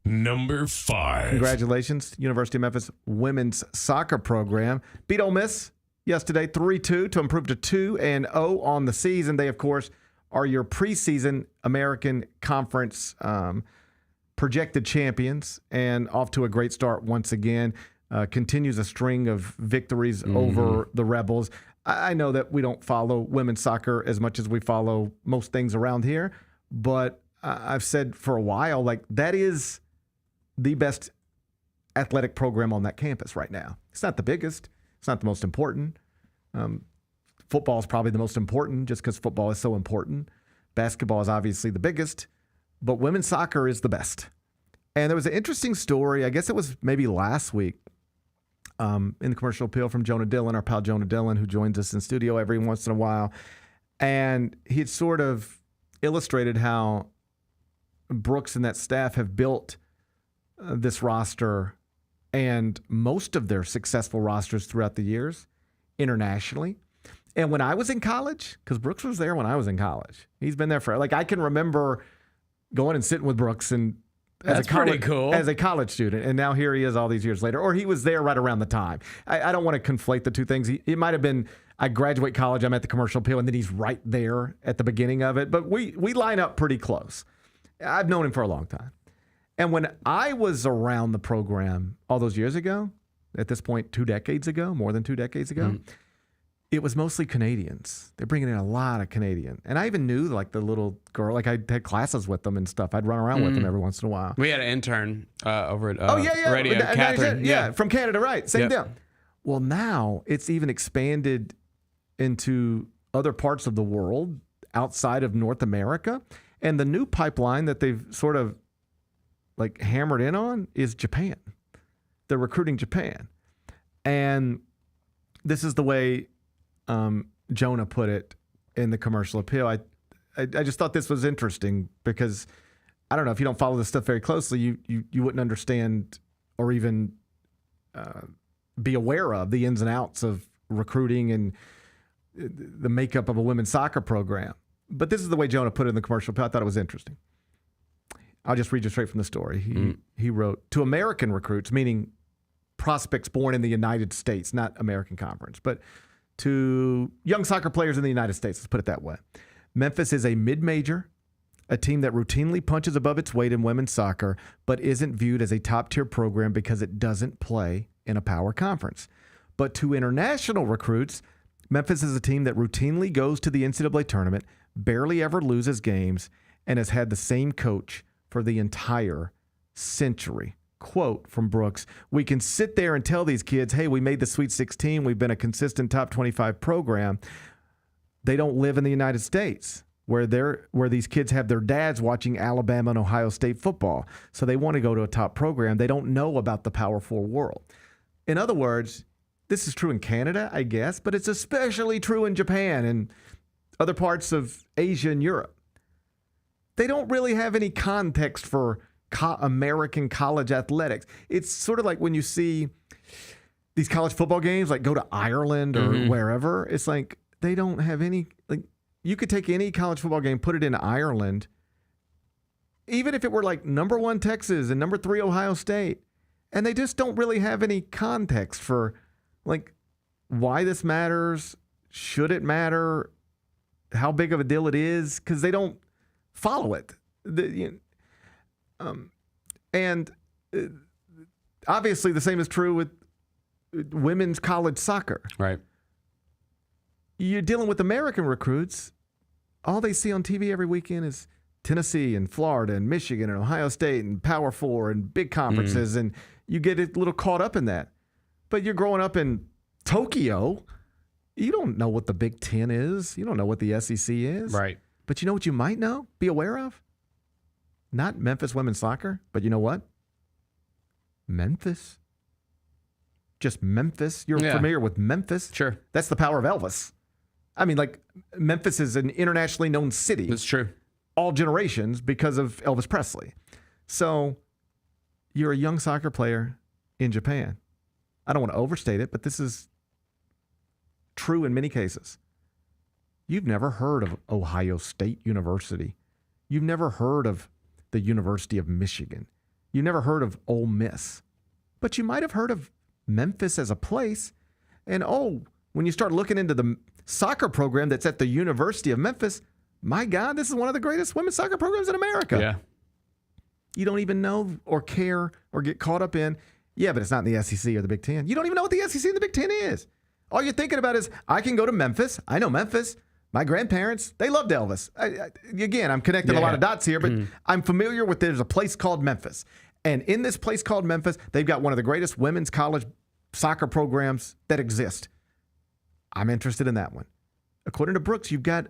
Number 5. Congratulations, University of Memphis women's soccer program. Beat Ole Miss yesterday 3-2 to improve to 2-0 on the season. They, of course, are your preseason American Conference projected champions and off to a great start once again. Continues a string of victories over the Rebels. I know that we don't follow women's soccer as much as we follow most things around here, but I've said for a while, like, that is the best athletic program on that campus right now. It's not the biggest. It's not the most important. Football is probably the most important just because football is so important. Basketball is obviously the biggest, but women's soccer is the best. And there was an interesting story, I guess it was maybe last week, in the commercial appeal from Jonah Dillon, our pal Jonah Dillon, who joins us in studio every once in a while. And he had sort of illustrated how Brooks and that staff have built this roster and most of their successful rosters throughout the years internationally. And when I was in college, because Brooks was there when I was in college, he's been there for, like, I can remember going and sitting with Brooks and as a college student, and now here he is all these years later, or he was there right around the time. I don't want to conflate the two things. It might have been, I graduate college, I'm at the commercial appeal, and then he's right there at the beginning of it. But we line up pretty close. I've known him for a long time. And when I was around the program all those years ago, at this point 2 decades ago, more than 2 decades ago, it was mostly Canadians. They're bringing in a lot of Canadian. And I even knew, like, the little girl, like, I had classes with them and stuff. I'd run around with them every once in a while. We had an intern over at Radio, Catherine. Yeah, from Canada, right. Same deal. Well, now it's even expanded into other parts of the world outside of North America. And the new pipeline that they've sort of, like, hammered in on is Japan. They're recruiting Japan. And this is the way Jonah put it in the commercial appeal. I just thought this was interesting because, I don't know, if you don't follow this stuff very closely, you wouldn't understand or even be aware of the ins and outs of recruiting and the makeup of a women's soccer program. But this is the way Jonah put it in the commercial appeal. I thought it was interesting. I'll just read you straight from the story. He wrote, to American recruits, meaning prospects born in the United States, not American Conference, but to young soccer players in the United States, let's put it that way. Memphis is a mid-major, a team that routinely punches above its weight in women's soccer, but isn't viewed as a top-tier program because it doesn't play in a power conference. But to international recruits, Memphis is a team that routinely goes to the NCAA tournament, barely ever loses games, and has had the same coach for the entire century. Quote from Brooks, we can sit there and tell these kids, hey, we made the Sweet 16. We've been a consistent top 25 program. They don't live in the United States. where these kids have their dads watching Alabama and Ohio State football. So they want to go to a top program. They don't know about the Power 4 world. In other words, this is true in Canada, I guess, but it's especially true in Japan and other parts of Asia and Europe. They don't really have any context for American college athletics. It's sort of like when you see these college football games, like go to Ireland or wherever. It's like they don't have any, like, you could take any college football game, put it in Ireland, even if it were like number 1 Texas and number 3 Ohio State, and they just don't really have any context for like why this matters, should it matter, how big of a deal it is, because they don't follow it. Obviously the same is true with women's college soccer. Right. You're dealing with American recruits. All they see on TV every weekend is Tennessee and Florida and Michigan and Ohio State and Power 4 and big conferences, and you get a little caught up in that. But you're growing up in Tokyo. You don't know what the Big Ten is. You don't know what the SEC is. Right. But you know what you might know? Be aware of? Not Memphis women's soccer, but you know what? Memphis. Just Memphis. You're familiar with Memphis? Sure. That's the power of Elvis. I mean, like, Memphis is an internationally known city. That's true. All generations because of Elvis Presley. So you're a young soccer player in Japan. I don't want to overstate it, but this is true in many cases. You've never heard of Ohio State University. You've never heard of the University of Michigan. You've never heard of Ole Miss. But you might have heard of Memphis as a place. And when you start looking into the soccer program that's at the University of Memphis, my God, this is one of the greatest women's soccer programs in America. Yeah. You don't even know or care or get caught up in, yeah, but it's not in the SEC or the Big Ten. You don't even know what the SEC and the Big Ten is. All you're thinking about is, I can go to Memphis. I know Memphis. My grandparents, they loved Elvis. Again, I'm connecting a lot of dots here, but I'm familiar with there's a place called Memphis. And in this place called Memphis, they've got one of the greatest women's college soccer programs that exist. I'm interested in that one. According to Brooks, you've got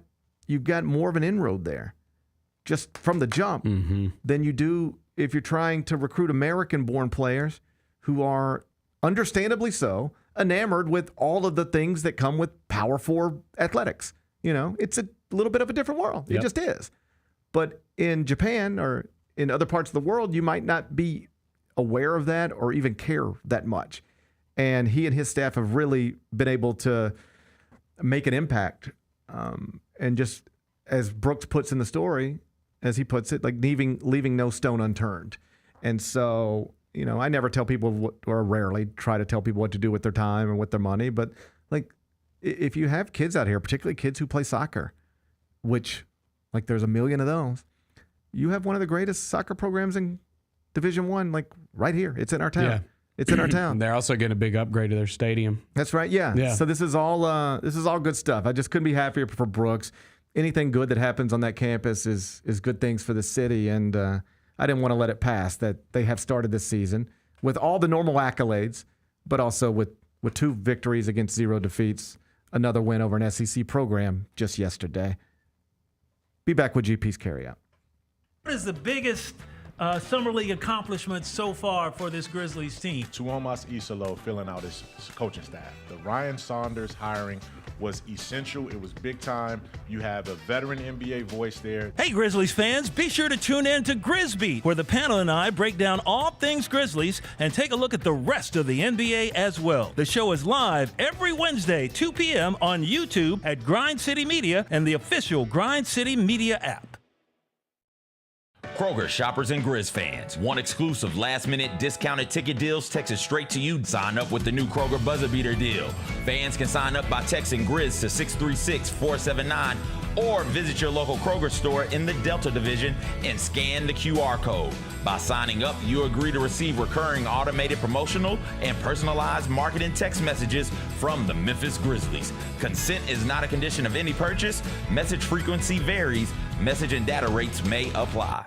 more of an inroad there, just from the jump, than you do if you're trying to recruit American-born players who are, understandably so, enamored with all of the things that come with Power 4 athletics. You know, it's a little bit of a different world. It just is. But in Japan or in other parts of the world, you might not be aware of that or even care that much. And he and his staff have really been able to make an impact. And just as Brooks puts in the story, as he puts it, like leaving no stone unturned. And so, you know, I never tell people or rarely try to tell people what to do with their time and with their money. But like, if you have kids out here, particularly kids who play soccer, which, like, there's a million of those, you have one of the greatest soccer programs in Division I, like right here. It's in our town. Yeah. It's in our town. They're also getting a big upgrade to their stadium. That's right. Yeah. So this is all good stuff. I just couldn't be happier for Brooks. Anything good that happens on that campus is good things for the city. And I didn't want to let it pass that they have started this season with all the normal accolades, but also with 2 victories against 0 defeats. Another win over an SEC program just yesterday. Be back with GP's Carryout. What is the biggest Summer League accomplishment so far for this Grizzlies team? Tuomas Isalo filling out his coaching staff. The Ryan Saunders hiring was essential. It was big time. You have a veteran NBA voice there. Hey, Grizzlies fans, be sure to tune in to Grizzbeat, where the panel and I break down all things Grizzlies and take a look at the rest of the NBA as well. The show is live every Wednesday, 2 p.m. on YouTube at Grind City Media and the official Grind City Media app. Kroger shoppers and Grizz fans. Want exclusive last-minute discounted ticket deals texted straight to you? Sign up with the new Kroger Buzzer Beater deal. Fans can sign up by texting Grizz to 636-479 or visit your local Kroger store in the Delta Division and scan the QR code. By signing up, you agree to receive recurring automated promotional and personalized marketing text messages from the Memphis Grizzlies. Consent is not a condition of any purchase. Message frequency varies. Message and data rates may apply.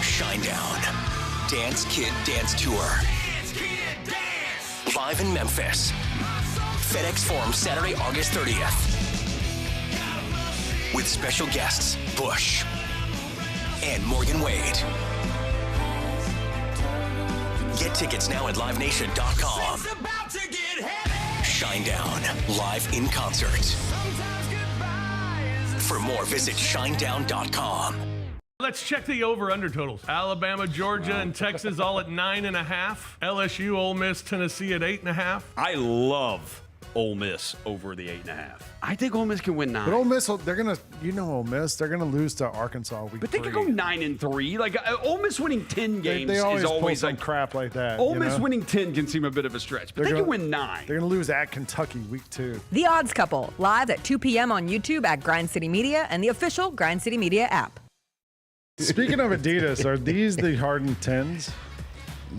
Shinedown. Dance Kid Dance Tour. Live in Memphis. FedEx Forum, Saturday, August 30th. with special guests Bush and Morgan Wade. Get tickets now at livenation.com. Shinedown, live in concert. For more, visit shinedown.com. Let's check the over-under totals. Alabama, Georgia, and Texas all at 9.5. LSU, Ole Miss, Tennessee at 8.5. I love Ole Miss over the 8.5. I think Ole Miss can win 9. But Ole Miss, they're gonna, Ole Miss, they're gonna lose to Arkansas week. But they could go 9-3. Like Ole Miss winning 10 games They always is pull always some like crap like that. Ole Miss winning 10 can seem a bit of a stretch, but they can win 9. They're gonna lose at Kentucky week 2. The Odds Couple, live at 2 p.m. on YouTube at Grind City Media and the official Grind City Media app. Speaking of Adidas, are these the Harden 10s?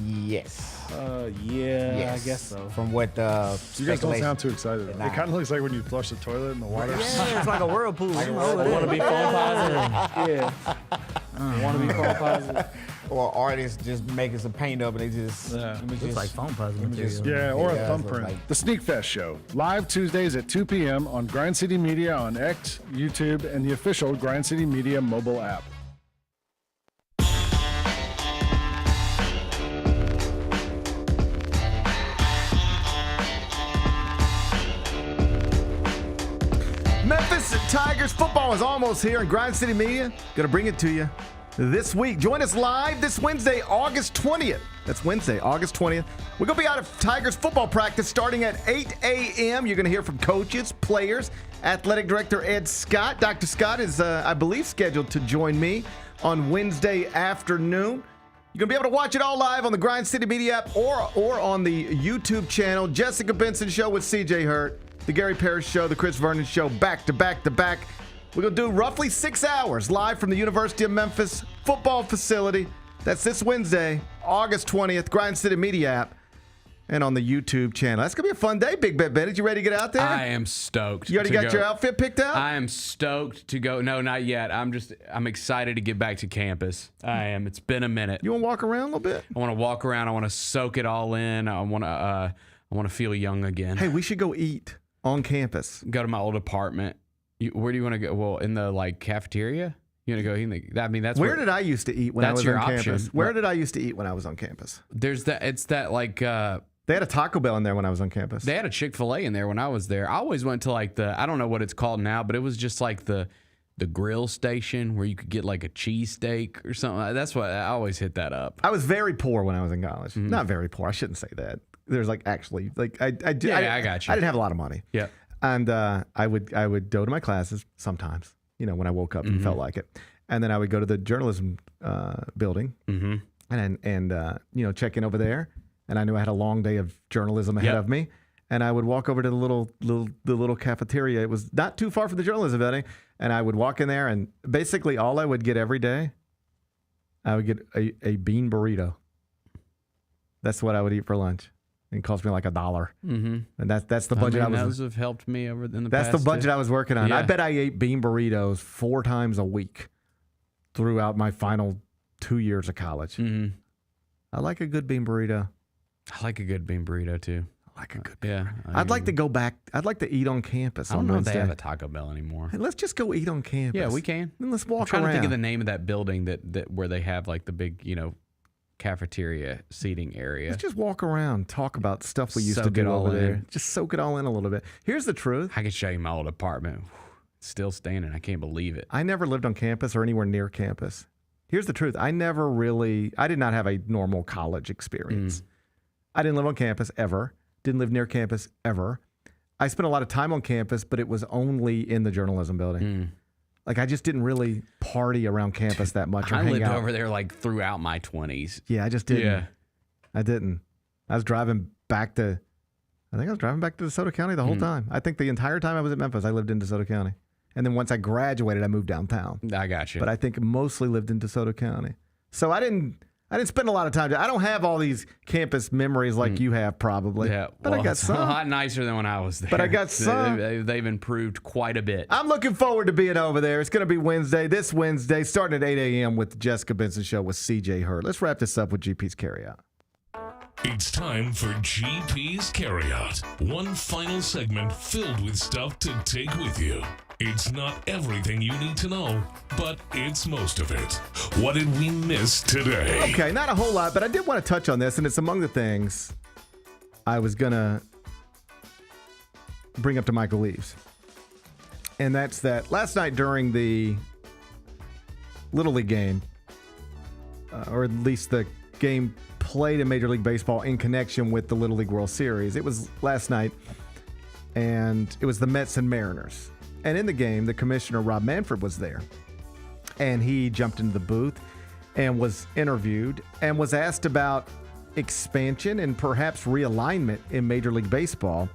Yes. Yeah, Yes. I guess so. From what You guys don't speculation- sound too excited. It kind of looks like when you flush the toilet in the water. Yeah, it's like a whirlpool. I want to be phone positive. Yeah. Want to be phone positive. Or artists just making some paint up and they just It's like phone positive material. Yeah, or a Yeah, thumbprint. like- The Sneak Fest Show, live Tuesdays at 2 p.m. on Grind City Media on X, YouTube, and the official Grind City Media mobile app. Memphis Tigers football is almost here, and Grind City Media going to bring it to you this week. Join us live this Wednesday, August 20th. That's Wednesday, August 20th. We're going to be out of Tigers football practice starting at 8 a.m. You're going to hear from coaches, players, athletic director Ed Scott. Dr. Scott is, I believe, scheduled to join me on Wednesday afternoon. You're going to be able to watch it all live on the Grind City Media app or on the YouTube channel. Jessica Benson Show with CJ Hurt. The Gary Parrish Show, the Chris Vernon Show, back to back to back. We're going to do roughly 6 hours live from the University of Memphis football facility. That's this Wednesday, August 20th, Grind City Media app, and on the YouTube channel. That's going to be a fun day, Big Bet Bennett. You ready to get out there? I am stoked. You already got your outfit picked out? I am stoked to go. No, not yet. I'm excited to get back to campus. I am. It's been a minute. You want to walk around a little bit? I want to walk around. I want to soak it all in. I want to feel young again. Hey, we should go eat on campus. Go to my old apartment. Where do you want to go? Well, in the cafeteria? You want to go in the, I mean, that's where did I used to eat when I was on campus? Where did I used to eat when I was on campus? There's that. It's that they had a Taco Bell in there when I was on campus. They had a Chick-fil-A in there when I was there. I always went to I don't know what it's called now, but it was just like the grill station where you could get like a cheesesteak or something. That's what I always hit that up. I was very poor when I was in college. Mm-hmm. Not very poor. I shouldn't say that. There's I got you. I got you. I didn't have a lot of money. Yeah. And I would go to my classes sometimes, when I woke up and felt like it. And then I would go to the journalism building and check in over there. And I knew I had a long day of journalism ahead of me. And I would walk over to the little cafeteria. It was not too far from the journalism building. And I would walk in there, and basically all I would get every day, I would get a bean burrito. That's what I would eat for lunch. It cost me like $1. Mm-hmm. And that's the budget those have helped me over in the past. That's the budget I was working on. Yeah. I bet I ate bean burritos 4 times a week throughout my final 2 years of college. Mm-hmm. I like a good bean burrito. I like a good bean burrito too. I like a good bean burrito. I'd like to go back. I'd like to eat on campus. I don't on know Wednesday. if they have a Taco Bell anymore. Hey, let's just go eat on campus. Yeah, we can. And let's walk I'm trying around. to think of the name of that building that where they have like the big, cafeteria seating area. Let's just walk around, talk about stuff we used to do over there. Just soak it all in a little bit. Here's the truth. I can show you my old apartment. It's still standing. I can't believe it. I never lived on campus or anywhere near campus. Here's the truth. I did not have a normal college experience. I didn't live on campus ever. Didn't live near campus ever. I spent a lot of time on campus, but it was only in the journalism building. I just didn't really party around campus that much. I lived over there throughout my 20s. Yeah, I just didn't. Yeah. I didn't. I was driving back to DeSoto County the whole time. I think the entire time I was at Memphis, I lived in DeSoto County. And then once I graduated, I moved downtown. I got you. But I think mostly lived in DeSoto County. So I didn't spend a lot of time. I don't have all these campus memories like you have probably. Yeah, but I got some. A lot nicer than when I was there. But I got some. They've improved quite a bit. I'm looking forward to being over there. It's going to be this Wednesday, starting at 8 a.m. with the Jessica Benson Show with CJ Hurd. Let's wrap this up with GP's Carryout. It's time for GP's Carryout. One final segment filled with stuff to take with you. It's not everything you need to know, but it's most of it. What did we miss today? Okay, not a whole lot, but I did want to touch on this, and it's among the things I was going to bring up to Michael Eaves. And that's that last night during the Little League game, or at least the game played in Major League Baseball in connection with the Little League World Series. It was last night, and it was the Mets and Mariners. And in the game, the commissioner, Rob Manfred, was there. And he jumped into the booth and was interviewed and was asked about expansion and perhaps realignment in Major League Baseball.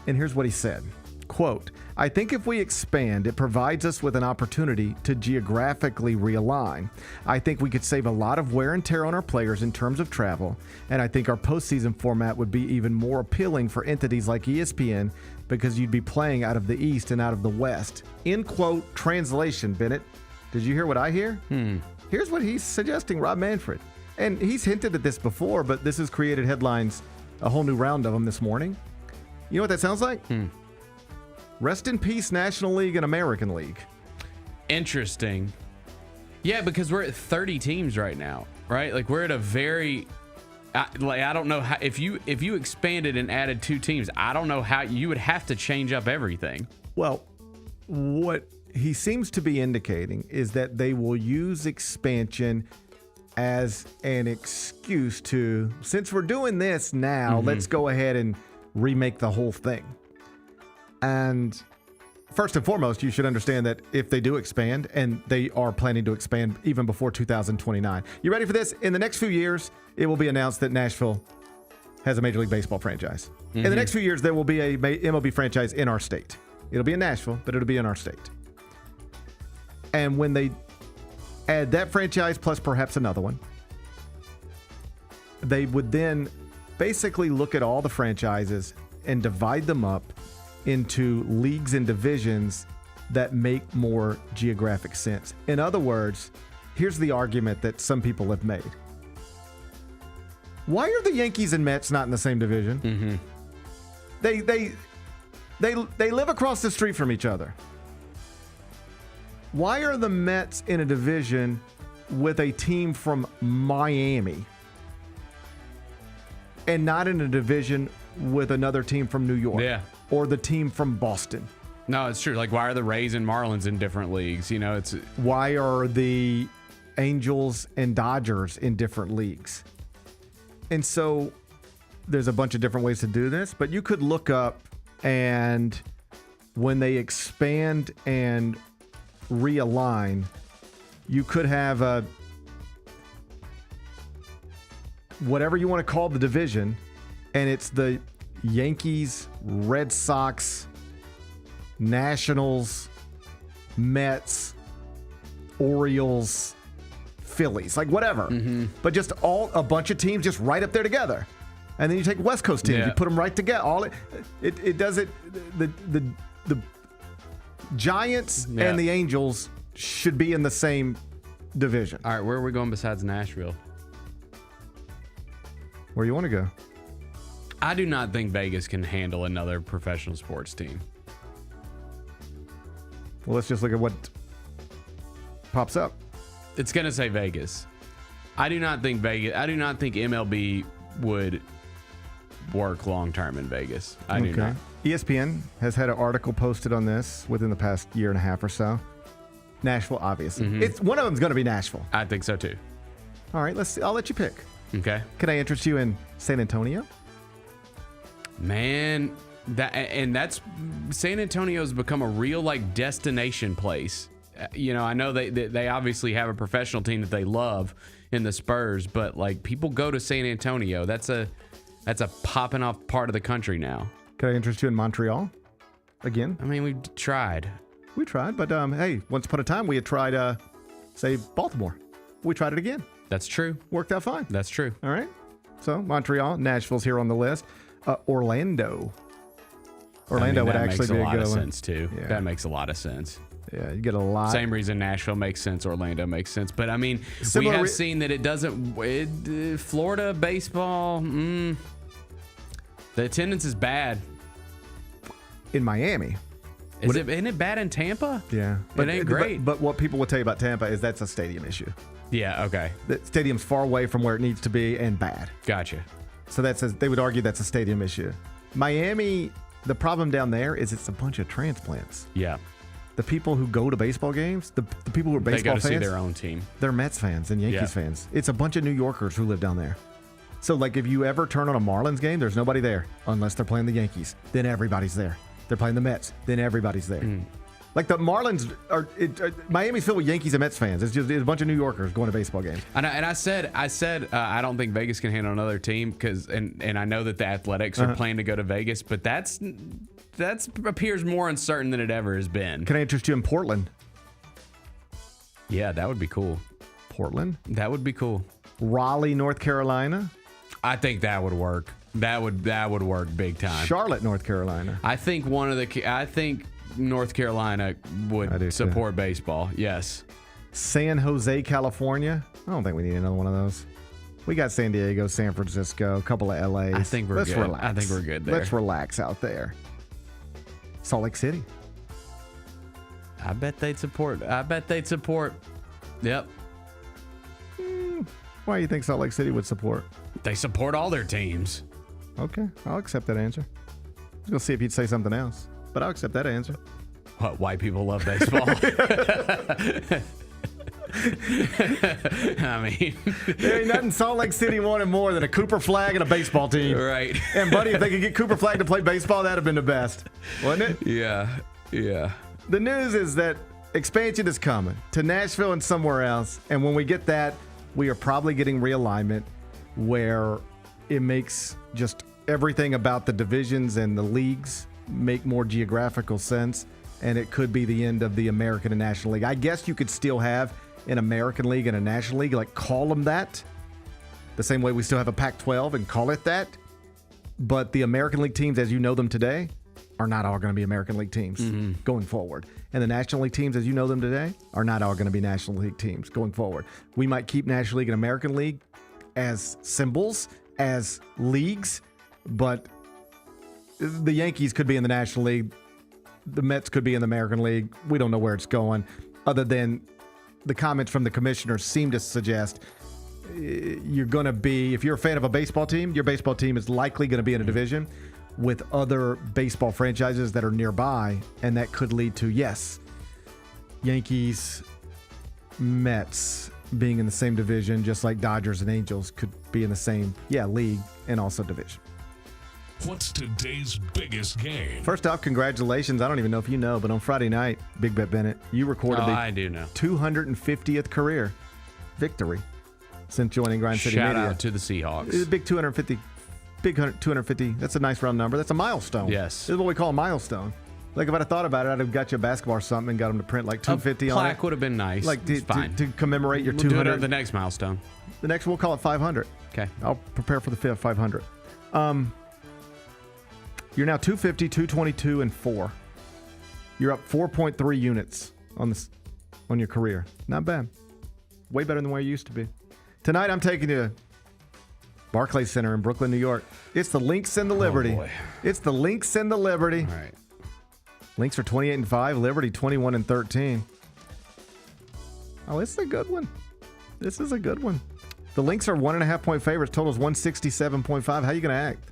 And here's what he said. Quote, I think if we expand, it provides us with an opportunity to geographically realign. I think we could save a lot of wear and tear on our players in terms of travel, and I think our postseason format would be even more appealing for entities like ESPN because you'd be playing out of the East and out of the West. End quote. Translation, Bennett. Did you hear what I hear? Here's what he's suggesting, Rob Manfred. And he's hinted at this before, but this has created headlines, a whole new round of them this morning. You know what that sounds like? Rest in peace, National League and American League. Interesting. Yeah, because we're at 30 teams right now, right? Like we're at a very, I don't know how, if you expanded and added 2 teams, I don't know how you would have to change up everything. Well, what he seems to be indicating is that they will use expansion as an excuse to, since we're doing this now, let's go ahead and remake the whole thing. And first and foremost, you should understand that if they do expand, and they are planning to expand even before 2029. You ready for this? In the next few years, it will be announced that Nashville has a Major League Baseball franchise. In the next few years, there will be a MLB franchise in our state. It'll be in Nashville, but it'll be in our state. And when they add that franchise plus perhaps another one, they would then basically look at all the franchises and divide them up into leagues and divisions that make more geographic sense. In other words, here's the argument that some people have made. Why are the Yankees and Mets not in the same division? They live across the street from each other. Why are the Mets in a division with a team from Miami and not in a division with another team from New York? Yeah. Or the team from Boston? No, it's true. Like, why are the Rays and Marlins in different leagues? You know, it's why are the Angels and Dodgers in different leagues? And so there's a bunch of different ways to do this, but you could look up, and when they expand and realign, you could have a whatever you want to call the division, and it's the Yankees, Red Sox, Nationals, Mets, Orioles, Phillies, like whatever. But just a bunch of teams just right up there together. And then you take West Coast teams, you put them right together. It does it. The Giants and the Angels should be in the same division. All right, where are we going besides Nashville? Where you want to go? I do not think Vegas can handle another professional sports team. Well, let's just look at what pops up. It's going to say Vegas. I do not think MLB would work long term in Vegas. I do not. ESPN has had an article posted on this within the past year and a half or so. Nashville, obviously. It's one of them's going to be Nashville. I think so too. All right, let's see. I'll let you pick. Okay. Can I interest you in San Antonio? Man, that's San Antonio's become a real like destination place. You know, I know they obviously have a professional team that they love in the Spurs, but like people go to San Antonio. That's a popping off part of the country now. Can I interest you in Montreal again? I mean, we tried. We tried, but hey, once upon a time we had tried, say, Baltimore. We tried it again. That's true. Worked out fine. That's true. All right. So Montreal, Nashville's here on the list. Orlando. Orlando would actually be a good one. That makes a lot of sense too. Yeah. That makes a lot of sense. Yeah, you get a lot. Same reason Nashville makes sense, Orlando makes sense. But I mean, we have seen that it doesn't. Florida baseball, the attendance is bad. In Miami, Isn't it bad in Tampa? Yeah. It ain't great. But what people will tell you about Tampa is that's a stadium issue. Yeah, okay. The stadium's far away from where it needs to be and bad. Gotcha. So they would argue that's a stadium issue. Miami, the problem down there is it's a bunch of transplants. Yeah. The people who go to baseball games, the people who are baseball fans, they go to fans, see their own team. They're Mets fans and Yankees fans. It's a bunch of New Yorkers who live down there. So, like, if you ever turn on a Marlins game, there's nobody there unless they're playing the Yankees. Then everybody's there. They're playing the Mets. Then everybody's there. Like, the Marlins Miami's filled with Yankees and Mets fans. It's a bunch of New Yorkers going to baseball games. And I said I don't think Vegas can handle another team because and I know that the Athletics are planning to go to Vegas, but that appears more uncertain than it ever has been. Can I interest you in Portland? Yeah, that would be cool. Portland? That would be cool. Raleigh, North Carolina? I think that would work. That would work big time. Charlotte, North Carolina. I think North Carolina would support baseball. Yes. San Jose, California. I don't think we need another one of those. We got San Diego, San Francisco, a couple of LAs. I think we're good. Relax. I think we're good there. Let's relax out there. Salt Lake City. I bet they'd support. Yep. Why do you think Salt Lake City would support? They support all their teams. Okay, I'll accept that answer. I was going to see if you'd say something else, but I'll accept that answer. What, white people love baseball? I mean, there ain't nothing Salt Lake City wanted more than a Cooper Flag and a baseball team. Right. And, buddy, if they could get Cooper Flag to play baseball, that'd have been the best, wouldn't it? Yeah. The news is that expansion is coming to Nashville and somewhere else, and when we get that, we are probably getting realignment where it makes just everything about the divisions and the leagues make more geographical sense, and it could be the end of the American and National League. I guess you could still have an American League and a National League, like call them that, the same way we still have a Pac-12 and call it that, but the American League teams as you know them today are not all going to be American League teams going forward. And the National League teams as you know them today are not all going to be National League teams going forward. We might keep National League and American League as symbols, as leagues, but the Yankees could be in the National League. The Mets could be in the American League. We don't know where it's going, other than the comments from the commissioners seem to suggest you're going to be, if you're a fan of a baseball team, your baseball team is likely going to be in a division with other baseball franchises that are nearby, and that could lead to, yes, Yankees, Mets being in the same division, just like Dodgers and Angels could be in the same, league and also division. What's today's biggest game? First off, congratulations. I don't even know if you know, but on Friday night, Big Bet Bennett, you recorded I do know. 250th career victory since joining Grind City Media. Shout out to the Seahawks. Big 250. Big 250. That's a nice round number. That's a milestone. Yes. This is what we call a milestone. Like if I'd have thought about it, I'd have got you a basketball or something and got them to print like 250 on it. Plaque would have been nice. Like to commemorate your we'll 200. Do it on the next milestone. The next we'll call it 500. Okay. I'll prepare for the 500. You're now 250, 222, and 4. You're up 4.3 units on your career. Not bad. Way better than where you used to be. Tonight I'm taking you to Barclays Center in Brooklyn, New York. It's the Lynx and the Liberty. Oh boy. It's the Lynx and the Liberty. All right. Lynx are 28-5, Liberty 21-13. Oh, this is a good one. This is a good one. The Lynx are 1.5-point favorites. Total's 167.5. How you going to act?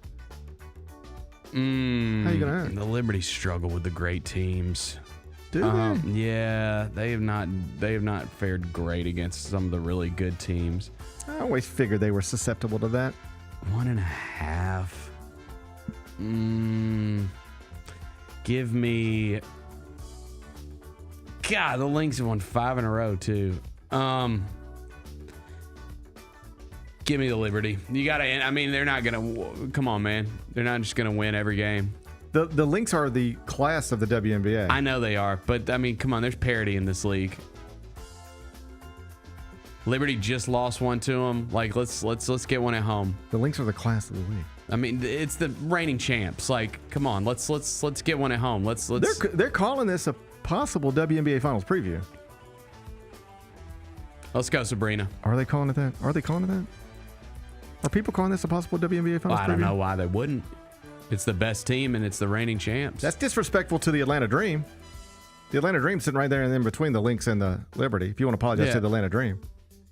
How you going to act? The Liberty struggle with the great teams. Do they? Yeah, they have not fared great against some of the really good teams. I always figured they were susceptible to that. 1.5. Give me. God, the Lynx have won 5 in a row too. Give me the Liberty. You gotta. I mean, they're not gonna. Come on, man. They're not just gonna win every game. The Lynx are the class of the WNBA. I know they are, but I mean, come on. There's parity in this league. Liberty just lost one to them. Like, let's get one at home. The Lynx are the class of the league. I mean, it's the reigning champs. Like, come on, let's get one at home. Let's. They're calling this a possible WNBA Finals preview. Let's go, Sabrina. Are they calling it that? Are people calling this a possible WNBA Finals preview? I don't know why they wouldn't. It's the best team, and it's the reigning champs. That's disrespectful to the Atlanta Dream. The Atlanta Dream's sitting right there and in between the Lynx and the Liberty. If you want to apologize to the Atlanta Dream.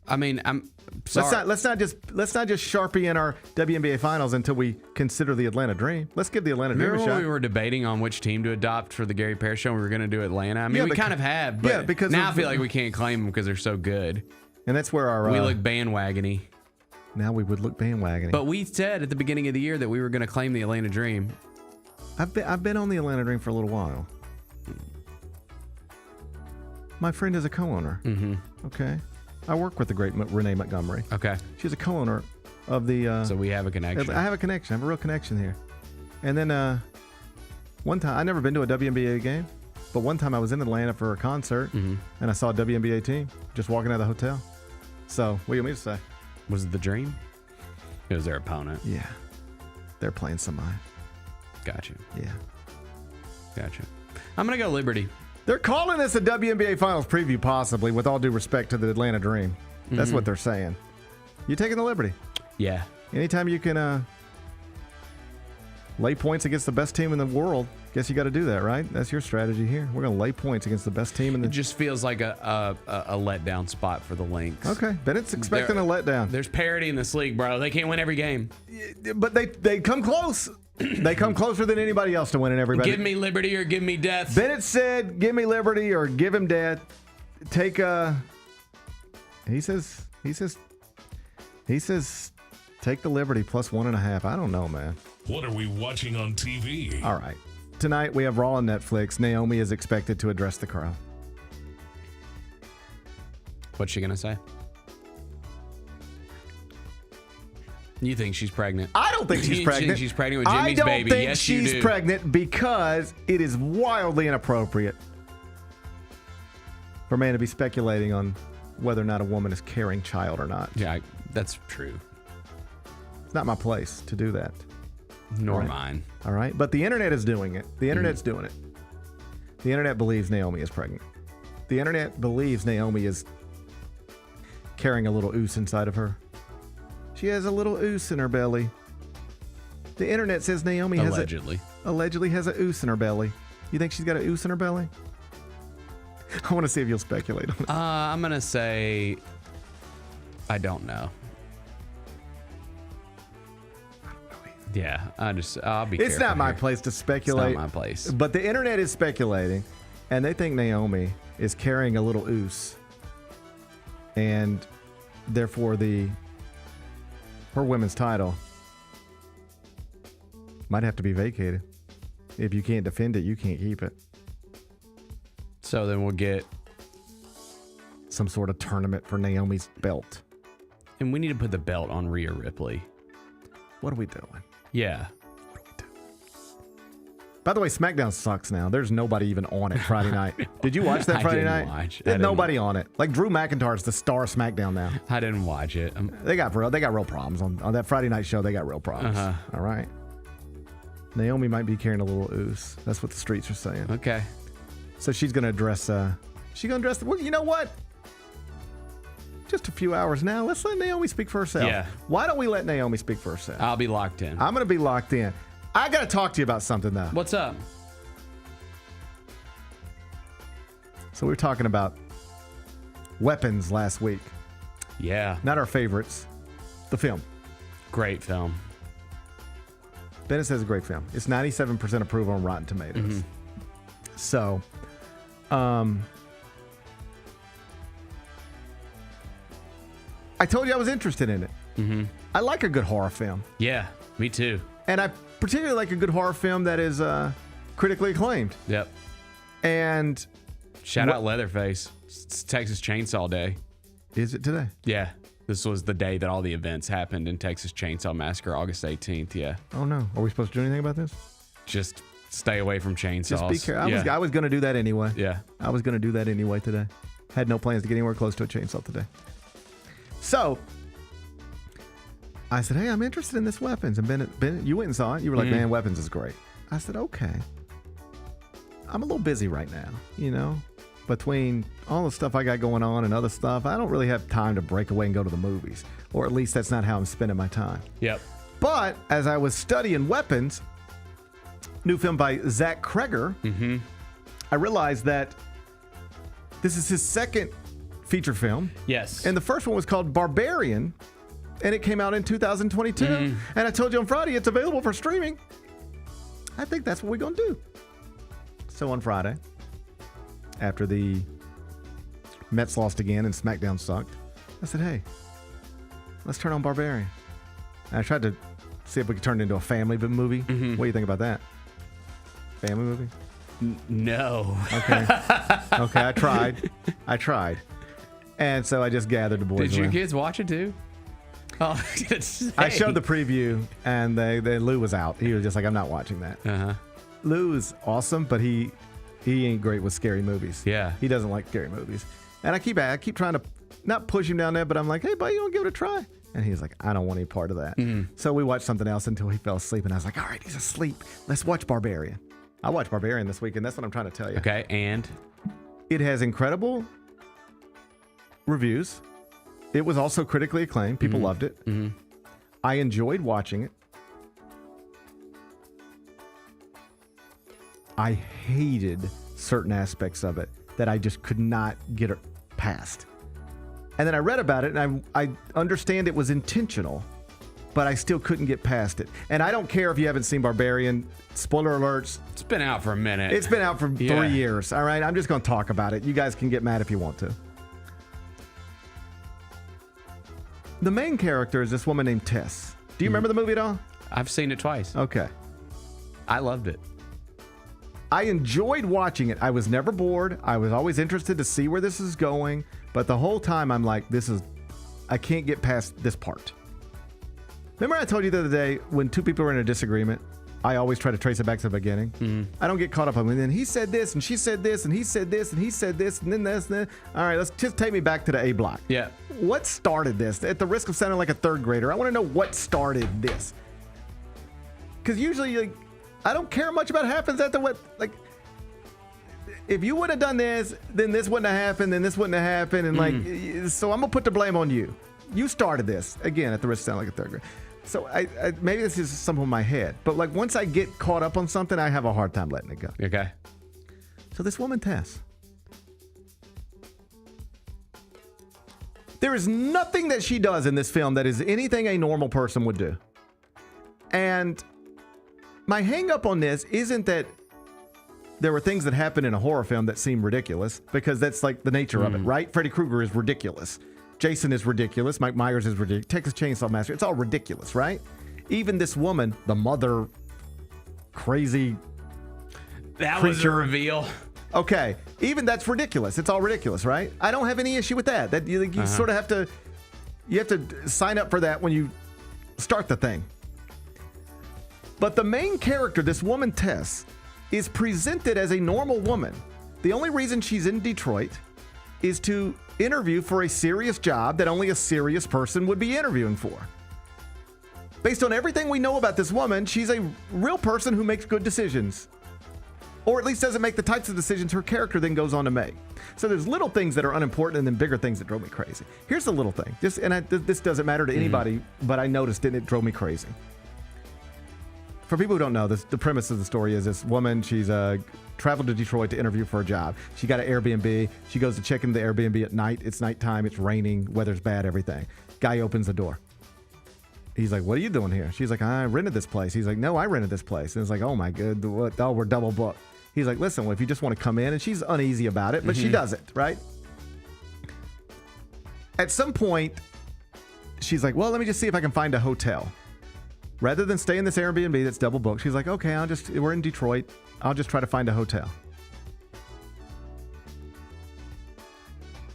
I mean, I'm sorry. Let's not just Sharpie in our WNBA finals until we consider the Atlanta Dream. Let's give the Atlanta Dream a Remember shot. when we were debating on which team to adopt for the Gary Parrish show? We were going to do Atlanta. I mean, we kind of have, but because now I feel like we can't claim them because they're so good. And that's where our we look bandwagony. Now we would look bandwagony. But we said at the beginning of the year that we were going to claim the Atlanta Dream. I've been on the Atlanta Dream for a little while. My friend is a co-owner. Mm-hmm. Okay. I work with the great Renee Montgomery. Okay. She's a co-owner of the... so we have a connection. I have a connection. I have a real connection here. And then one time, I've never been to a WNBA game, but one time I was in Atlanta for a concert, and I saw a WNBA team just walking out of the hotel. So, what do you want me to say? Was it the Dream? It was their opponent. Yeah. They're playing somebody. Gotcha. Yeah. Gotcha. I'm going to go Liberty. They're calling this a WNBA Finals preview, possibly, with all due respect to the Atlanta Dream. That's what they're saying. You taking the Liberty? Yeah. Anytime you can lay points against the best team in the world, guess you got to do that, right? That's your strategy here. We're going to lay points against the best team in the... It just feels like a letdown spot for the Lynx. Okay. Bennett's expecting a letdown. There's parity in this league, bro. They can't win every game. But they come close. They come closer than anybody else to winning everybody. Give me Liberty or give me death. Bennett said, give me Liberty or give him death. Take he says take the Liberty plus 1.5. I don't know, man. What are we watching on TV? All right. Tonight we have Raw on Netflix. Naomi is expected to address the crowd. What's she going to say? You think she's pregnant? I don't think she's You pregnant. think she's pregnant with Jimmy's baby? I don't think Yes, you she's do. pregnant because it is wildly inappropriate for a man to be speculating on whether or not a woman is carrying child or not. Yeah, that's true. It's not my place to do that. Nor mine. All right? But the internet is doing it. The internet's doing it. The internet believes Naomi is pregnant. The internet believes Naomi is carrying a little oose inside of her. She has a little oose in her belly. The internet says Naomi allegedly has a oose in her belly. You think she's got a oose in her belly? I want to see if you'll speculate on it. I'm going to say I don't know. Yeah, I'll be careful. It's not my here. place to speculate. It's not my place. But the internet is speculating, and they think Naomi is carrying a little oose. And therefore her women's title might have to be vacated. If you can't defend it, you can't keep it. So then we'll get some sort of tournament for Naomi's belt. And we need to put the belt on Rhea Ripley. What are we doing? Yeah. By the way, SmackDown sucks now. There's nobody even on it Friday night. Did you watch that Friday night? There's nobody on it. Like Drew McIntyre's the star of SmackDown now. I didn't watch it. They got real problems on that Friday night show. They got real problems. All right. Naomi might be carrying a little ooze. That's what the streets are saying. Okay. So she's going to address. Well, you know what? Just a few hours now. Let's let Naomi speak for herself. Yeah. Why don't we let Naomi speak for herself? I'll be locked in. I'm going to be locked in. I got to talk to you about something, though. What's up? So we were talking about weapons last week. Yeah. Not our favorites. The film. Great film. Bennett says a great film. It's 97% approval on Rotten Tomatoes. Mm-hmm. So, I told you I was interested in it. Mm-hmm. I like a good horror film. Yeah, me too. And I particularly like a good horror film that is critically acclaimed. Yep. And shout out Leatherface. It's Texas Chainsaw Day. Is it today? Yeah. This was the day that all the events happened in Texas Chainsaw Massacre, August 18th. Yeah. Oh, no. Are we supposed to do anything about this? Just stay away from chainsaws. Just be careful. I was going to do that anyway. Yeah. I was going to do that anyway today. Had no plans to get anywhere close to a chainsaw today. So, I said, hey, I'm interested in this weapons. And Bennett, you went and saw it. You were like, man, weapons is great. I said, okay. I'm a little busy right now, you know? Between all the stuff I got going on and other stuff, I don't really have time to break away and go to the movies. Or at least that's not how I'm spending my time. Yep. But as I was studying weapons, new film by Zach Kreger, I realized that this is his second feature film. Yes. And the first one was called Barbarian, and it came out in 2022. And I told you on Friday it's available for streaming. I think that's what we're going to do. So on Friday, after the Mets lost again and SmackDown sucked, I said, hey, let's turn on Barbarian. And I tried to see if we could turn it into a family movie. What do you think about that? Family movie? No. Okay. Okay, I tried. And so I just gathered the boys. Did your around. kids watch it too? Oh, I showed the preview, and Lou was out. He was just like, I'm not watching that. Lou is awesome, but he ain't great with scary movies. Yeah. He doesn't like scary movies. And I keep trying to not push him down there, but I'm like, hey, buddy, you want to give it a try? And he's like, I don't want any part of that. So we watched something else until he fell asleep, and I was like, all right, he's asleep. Let's watch Barbarian. I watched Barbarian this weekend. That's what I'm trying to tell you. Okay, and? It has incredible reviews. It was also critically acclaimed. People loved it. I enjoyed watching it. I hated certain aspects of it that I just could not get past. And then I read about it, and I understand it was intentional, but I still couldn't get past it. And I don't care if you haven't seen Barbarian. Spoiler alerts. It's been out for a minute. It's been out for 3 years. All right, I'm just going to talk about it. You guys can get mad if you want to. The main character is this woman named Tess. Do you remember the movie at all? I've seen it twice. Okay. I loved it. I enjoyed watching it. I was never bored. I was always interested to see where this is going. But the whole time I'm like, I can't get past this part. Remember I told you the other day when two people are in a disagreement, I always try to trace it back to the beginning. I don't get caught up on it. And then he said this, and she said this, and he said this, and he said this, and then this, and then. All right, let's just take me back to the A block. Yeah. What started this? At the risk of sounding like a third grader, I want to know what started this. Because usually, I don't care much about what happens after what, if you would have done this, then this wouldn't have happened, then this wouldn't have happened, and so I'm going to put the blame on you. You started this. Again, at the risk of sounding like a third grader. So I maybe this is something in my head, but once I get caught up on something, I have a hard time letting it go. Okay. So this woman, Tess, there is nothing that she does in this film that is anything a normal person would do. And my hang up on this isn't that there were things that happen in a horror film that seem ridiculous, because that's like the nature of it, right? Freddy Krueger is ridiculous. Jason is ridiculous. Mike Myers is ridiculous. Texas Chainsaw Massacre. It's all ridiculous, right? Even this woman, the mother, crazy That creature. was a reveal. Okay. Even that's ridiculous. It's all ridiculous, right? I don't have any issue with that. That you sort of have to sign up for that when you start the thing. But the main character, this woman, Tess, is presented as a normal woman. The only reason she's in Detroit is to interview for a serious job that only a serious person would be interviewing for. Based on everything we know about this woman, she's a real person who makes good decisions. Or at least doesn't make the types of decisions her character then goes on to make. So there's little things that are unimportant and then bigger things that drove me crazy. Here's the little thing. This doesn't matter to anybody, but I noticed it and it drove me crazy. For people who don't know, the premise of the story is this woman, she's traveled to Detroit to interview for a job. She got an Airbnb. She goes to check into the Airbnb at night. It's nighttime. It's raining. Weather's bad, everything. Guy opens the door. He's like, what are you doing here? She's like, I rented this place. He's like, no, I rented this place. And it's like, oh my God, we're double booked. He's like, listen, well, if you just want to come in, and she's uneasy about it, but she does it, right? At some point, she's like, well, let me just see if I can find a hotel. Rather than stay in this Airbnb that's double booked, she's like, okay, we're in Detroit. I'll just try to find a hotel.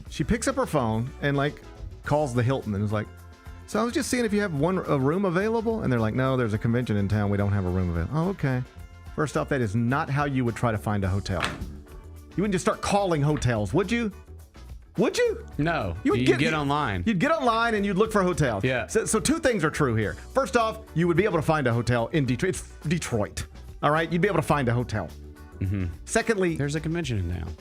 She picks up her phone and calls the Hilton and is like, so I was just seeing if you have a room available. And they're like, no, there's a convention in town. We don't have a room available. Oh, okay. First off, that is not how you would try to find a hotel. You wouldn't just start calling hotels, would you? Would you? No. You'd get online. You'd get online and you'd look for hotels. Yeah. So two things are true here. First off, you would be able to find a hotel in Detroit. It's Detroit. All right? You'd be able to find a hotel. Secondly, there's a convention in town.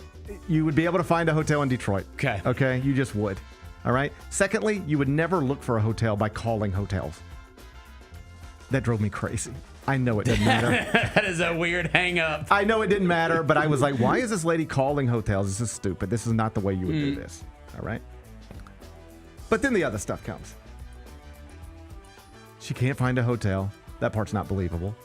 You would be able to find a hotel in Detroit. Okay. Okay? You just would. All right? Secondly, you would never look for a hotel by calling hotels. That drove me crazy. I know it doesn't matter. That is a weird hang up. I know it didn't matter, but I was like, why is this lady calling hotels? This is stupid. This is not the way you would do this. All right? But then the other stuff comes. She can't find a hotel. That part's not believable.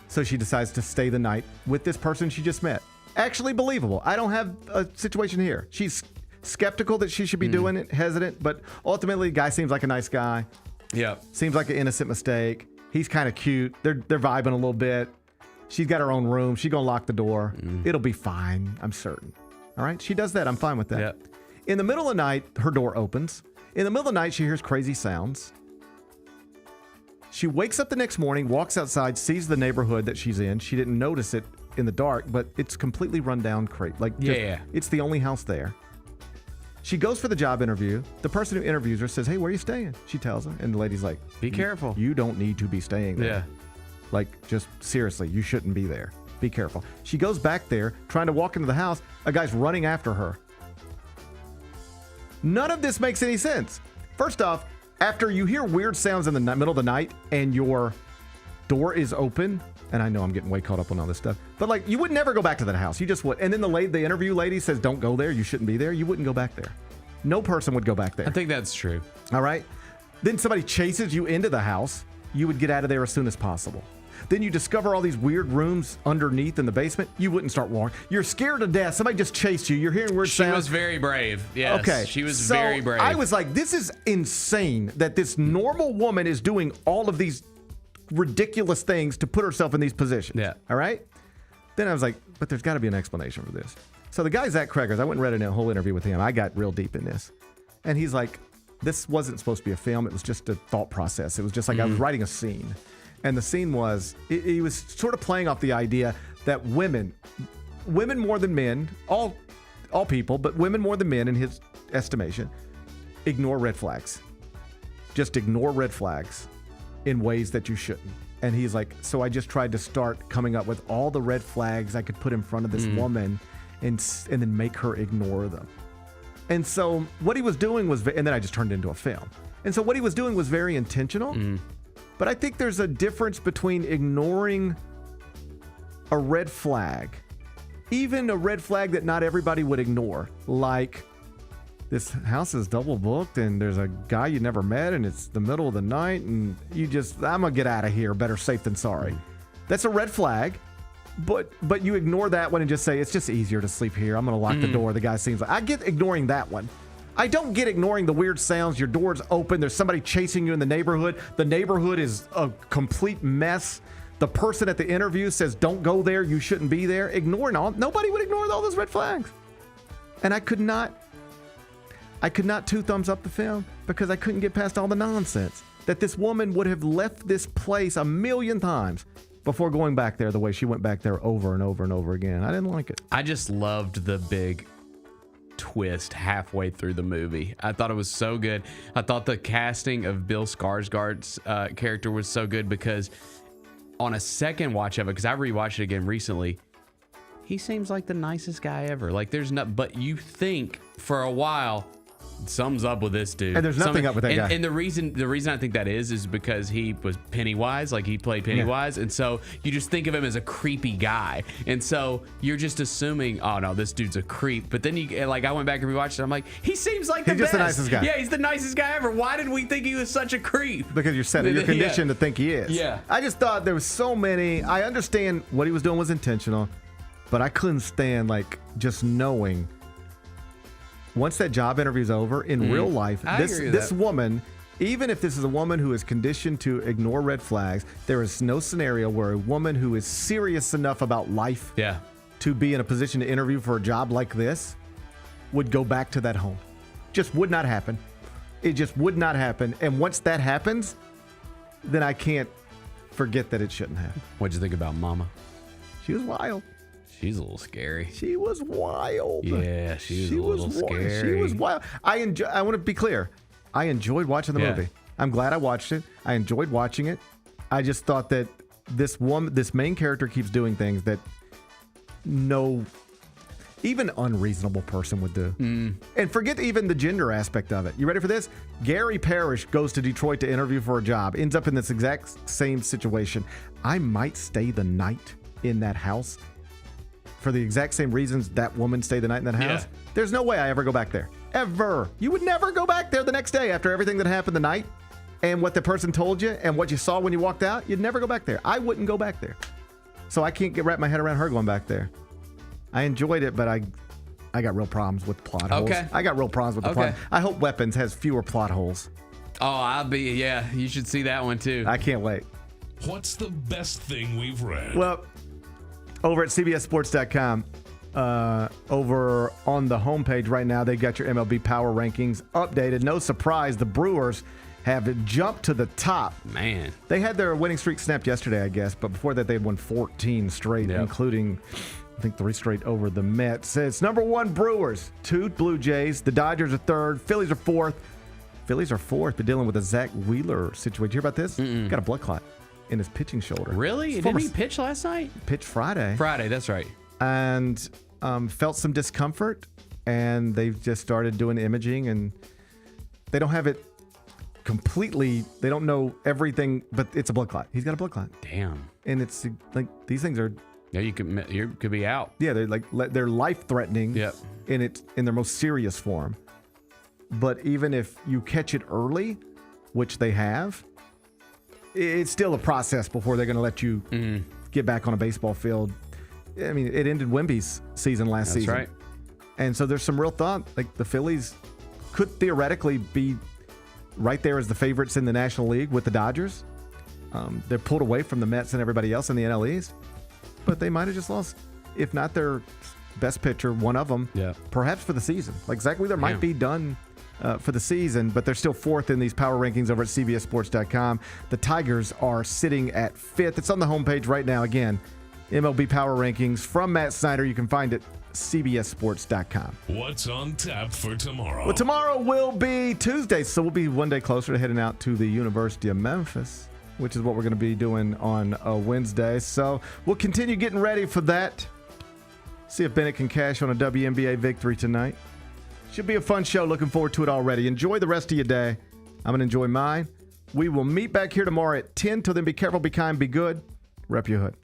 So she decides to stay the night with this person she just met. Actually believable. I don't have a situation here. She's skeptical that she should be doing it, hesitant, but ultimately the guy seems like a nice guy. Yeah. Seems like an innocent mistake. He's kind of cute. They're vibing a little bit. She's got her own room. She's going to lock the door. It'll be fine, I'm certain. All right? She does that. I'm fine with that. Yep. In the middle of the night, her door opens. In the middle of the night, she hears crazy sounds. She wakes up the next morning, walks outside, sees the neighborhood that she's in. She didn't notice it in the dark, but it's completely run down. It's the only house there. She goes for the job interview. The person who interviews her says, hey, where are you staying? She tells her. And the lady's like, be careful. You don't need to be staying there. Yeah. Like, just seriously, you shouldn't be there. Be careful. She goes back there, trying to walk into the house. A guy's running after her. None of this makes any sense. First off, after you hear weird sounds in the middle of the night and your door is open, and I know I'm getting way caught up on all this stuff, but like, you would never go back to that house. You just would. And then the interview lady says, don't go there. You shouldn't be there. You wouldn't go back there. No person would go back there. I think that's true. All right. Then somebody chases you into the house. You would get out of there as soon as possible. Then you discover all these weird rooms underneath in the basement. You wouldn't start walking. You're scared to death. Somebody just chased you. You're hearing weird sounds. She was very brave. Yes. Okay. She was very brave. I was like, this is insane that this normal woman is doing all of these ridiculous things to put herself in these positions. Yeah. All right. Then I was like, but there's got to be an explanation for this. So the guy, Zach Cregers, I went and read a whole interview with him. I got real deep in this. And he's like, this wasn't supposed to be a film. It was just a thought process. It was just like I was writing a scene. And the scene was, he was sort of playing off the idea that women more than men, all people, but women more than men in his estimation, ignore red flags. Just ignore red flags in ways that you shouldn't. And he's like, so I just tried to start coming up with all the red flags I could put in front of this woman and then make her ignore them. And so what he was doing was, and then I just turned it into a film. And so what he was doing was very intentional. But I think there's a difference between ignoring a red flag, even a red flag that not everybody would ignore, like this house is double booked and there's a guy you never met and it's the middle of the night and I'm gonna get out of here, better safe than sorry. That's a red flag, but you ignore that one and just say, it's just easier to sleep here. I'm gonna lock the door. The guy seems like, I get ignoring that one. I don't get ignoring the weird sounds. Your door's open. There's somebody chasing you in the neighborhood. The neighborhood is a complete mess. The person at the interview says, don't go there. You shouldn't be there. Nobody would ignore all those red flags. And I could not 2 thumbs up the film because I couldn't get past all the nonsense that this woman would have left this place 1,000,000 times before going back there the way she went back there over and over and over again. I didn't like it. I just loved the big twist halfway through the movie. I thought it was so good. I thought the casting of Bill Skarsgård's character was so good because on a second watch of it, because I rewatched it again recently, he seems like the nicest guy ever. Like there's not, but you think for a while, something's up with this dude. And there's nothing up with that guy. And the reason I think that is because he was Pennywise, like he played Pennywise, and so you just think of him as a creepy guy, and so you're just assuming, oh no, this dude's a creep. But then I went back and rewatched it. I'm like, he seems like he's just the nicest guy. Yeah, he's the nicest guy ever. Why did we think he was such a creep? Because you're conditioned to think he is. Yeah. I just thought there was so many. I understand what he was doing was intentional, but I couldn't stand just knowing. Once that job interview's over, in real life, this woman, even if this is a woman who is conditioned to ignore red flags, there is no scenario where a woman who is serious enough about life to be in a position to interview for a job like this would go back to that home. Just would not happen. It just would not happen. And once that happens, then I can't forget that it shouldn't happen. What'd you think about Mama? She was wild. She's a little scary. She was wild. Yeah, she was a little scary. She was wild. I want to be clear. I enjoyed watching the movie. I'm glad I watched it. I enjoyed watching it. I just thought that this main character keeps doing things that even unreasonable person would do. And forget even the gender aspect of it. You ready for this? Gary Parrish goes to Detroit to interview for a job, ends up in this exact same situation. I might stay the night in that house for the exact same reasons that woman stayed the night in that house. Yeah. There's no way I ever go back there. Ever. You would never go back there the next day after everything that happened the night and what the person told you and what you saw when you walked out. You'd never go back there. I wouldn't go back there. So I can't wrap my head around her going back there. I enjoyed it, but I got real problems with plot holes. Okay. I got real problems with the plot. I hope Weapons has fewer plot holes. Oh, you should see that one too. I can't wait. What's the best thing we've read? Well, over at CBSSports.com, over on the homepage right now, they got your MLB Power Rankings updated. No surprise, the Brewers have jumped to the top. Man. They had their winning streak snapped yesterday, I guess, but before that, they had won 14 straight, including, I think, 3 straight over the Mets. It's number 1, Brewers, 2, Blue Jays. The Dodgers are 3rd. Phillies are 4th. Phillies are 4th, but dealing with a Zach Wheeler situation. Did you hear about this? Got a blood clot in his pitching shoulder. Really? Didn't he pitch last night? Pitched Friday. Friday, that's right. And felt some discomfort, and they've just started doing imaging, and they don't have it completely. They don't know everything, but it's a blood clot. He's got a blood clot. Damn. And it's like these things are. Yeah, you could be out. Yeah, they're life threatening. Yep. In their most serious form. But even if you catch it early, which they have, it's still a process before they're going to let you get back on a baseball field. I mean, it ended Wemby's season last season. That's right. And so there's some real thought. Like the Phillies could theoretically be right there as the favorites in the National League with the Dodgers. They're pulled away from the Mets and everybody else in the NL East. But they might have just lost, if not their best pitcher, one of them, perhaps for the season. Like Zach Wheeler might be done for the season, but they're still 4th in these power rankings over at CBSSports.com. The Tigers are sitting at 5th. It's on the homepage right now. Again, MLB Power Rankings from Matt Snyder. You can find it CBSSports.com. What's on tap for tomorrow? Well, tomorrow will be Tuesday, so we'll be one day closer to heading out to the University of Memphis, which is what we're going to be doing on a Wednesday. So we'll continue getting ready for that. See if Bennett can cash on a WNBA victory tonight. Should be a fun show. Looking forward to it already. Enjoy the rest of your day. I'm going to enjoy mine. We will meet back here tomorrow at 10. Till then, be careful, be kind, be good. Rep your hood.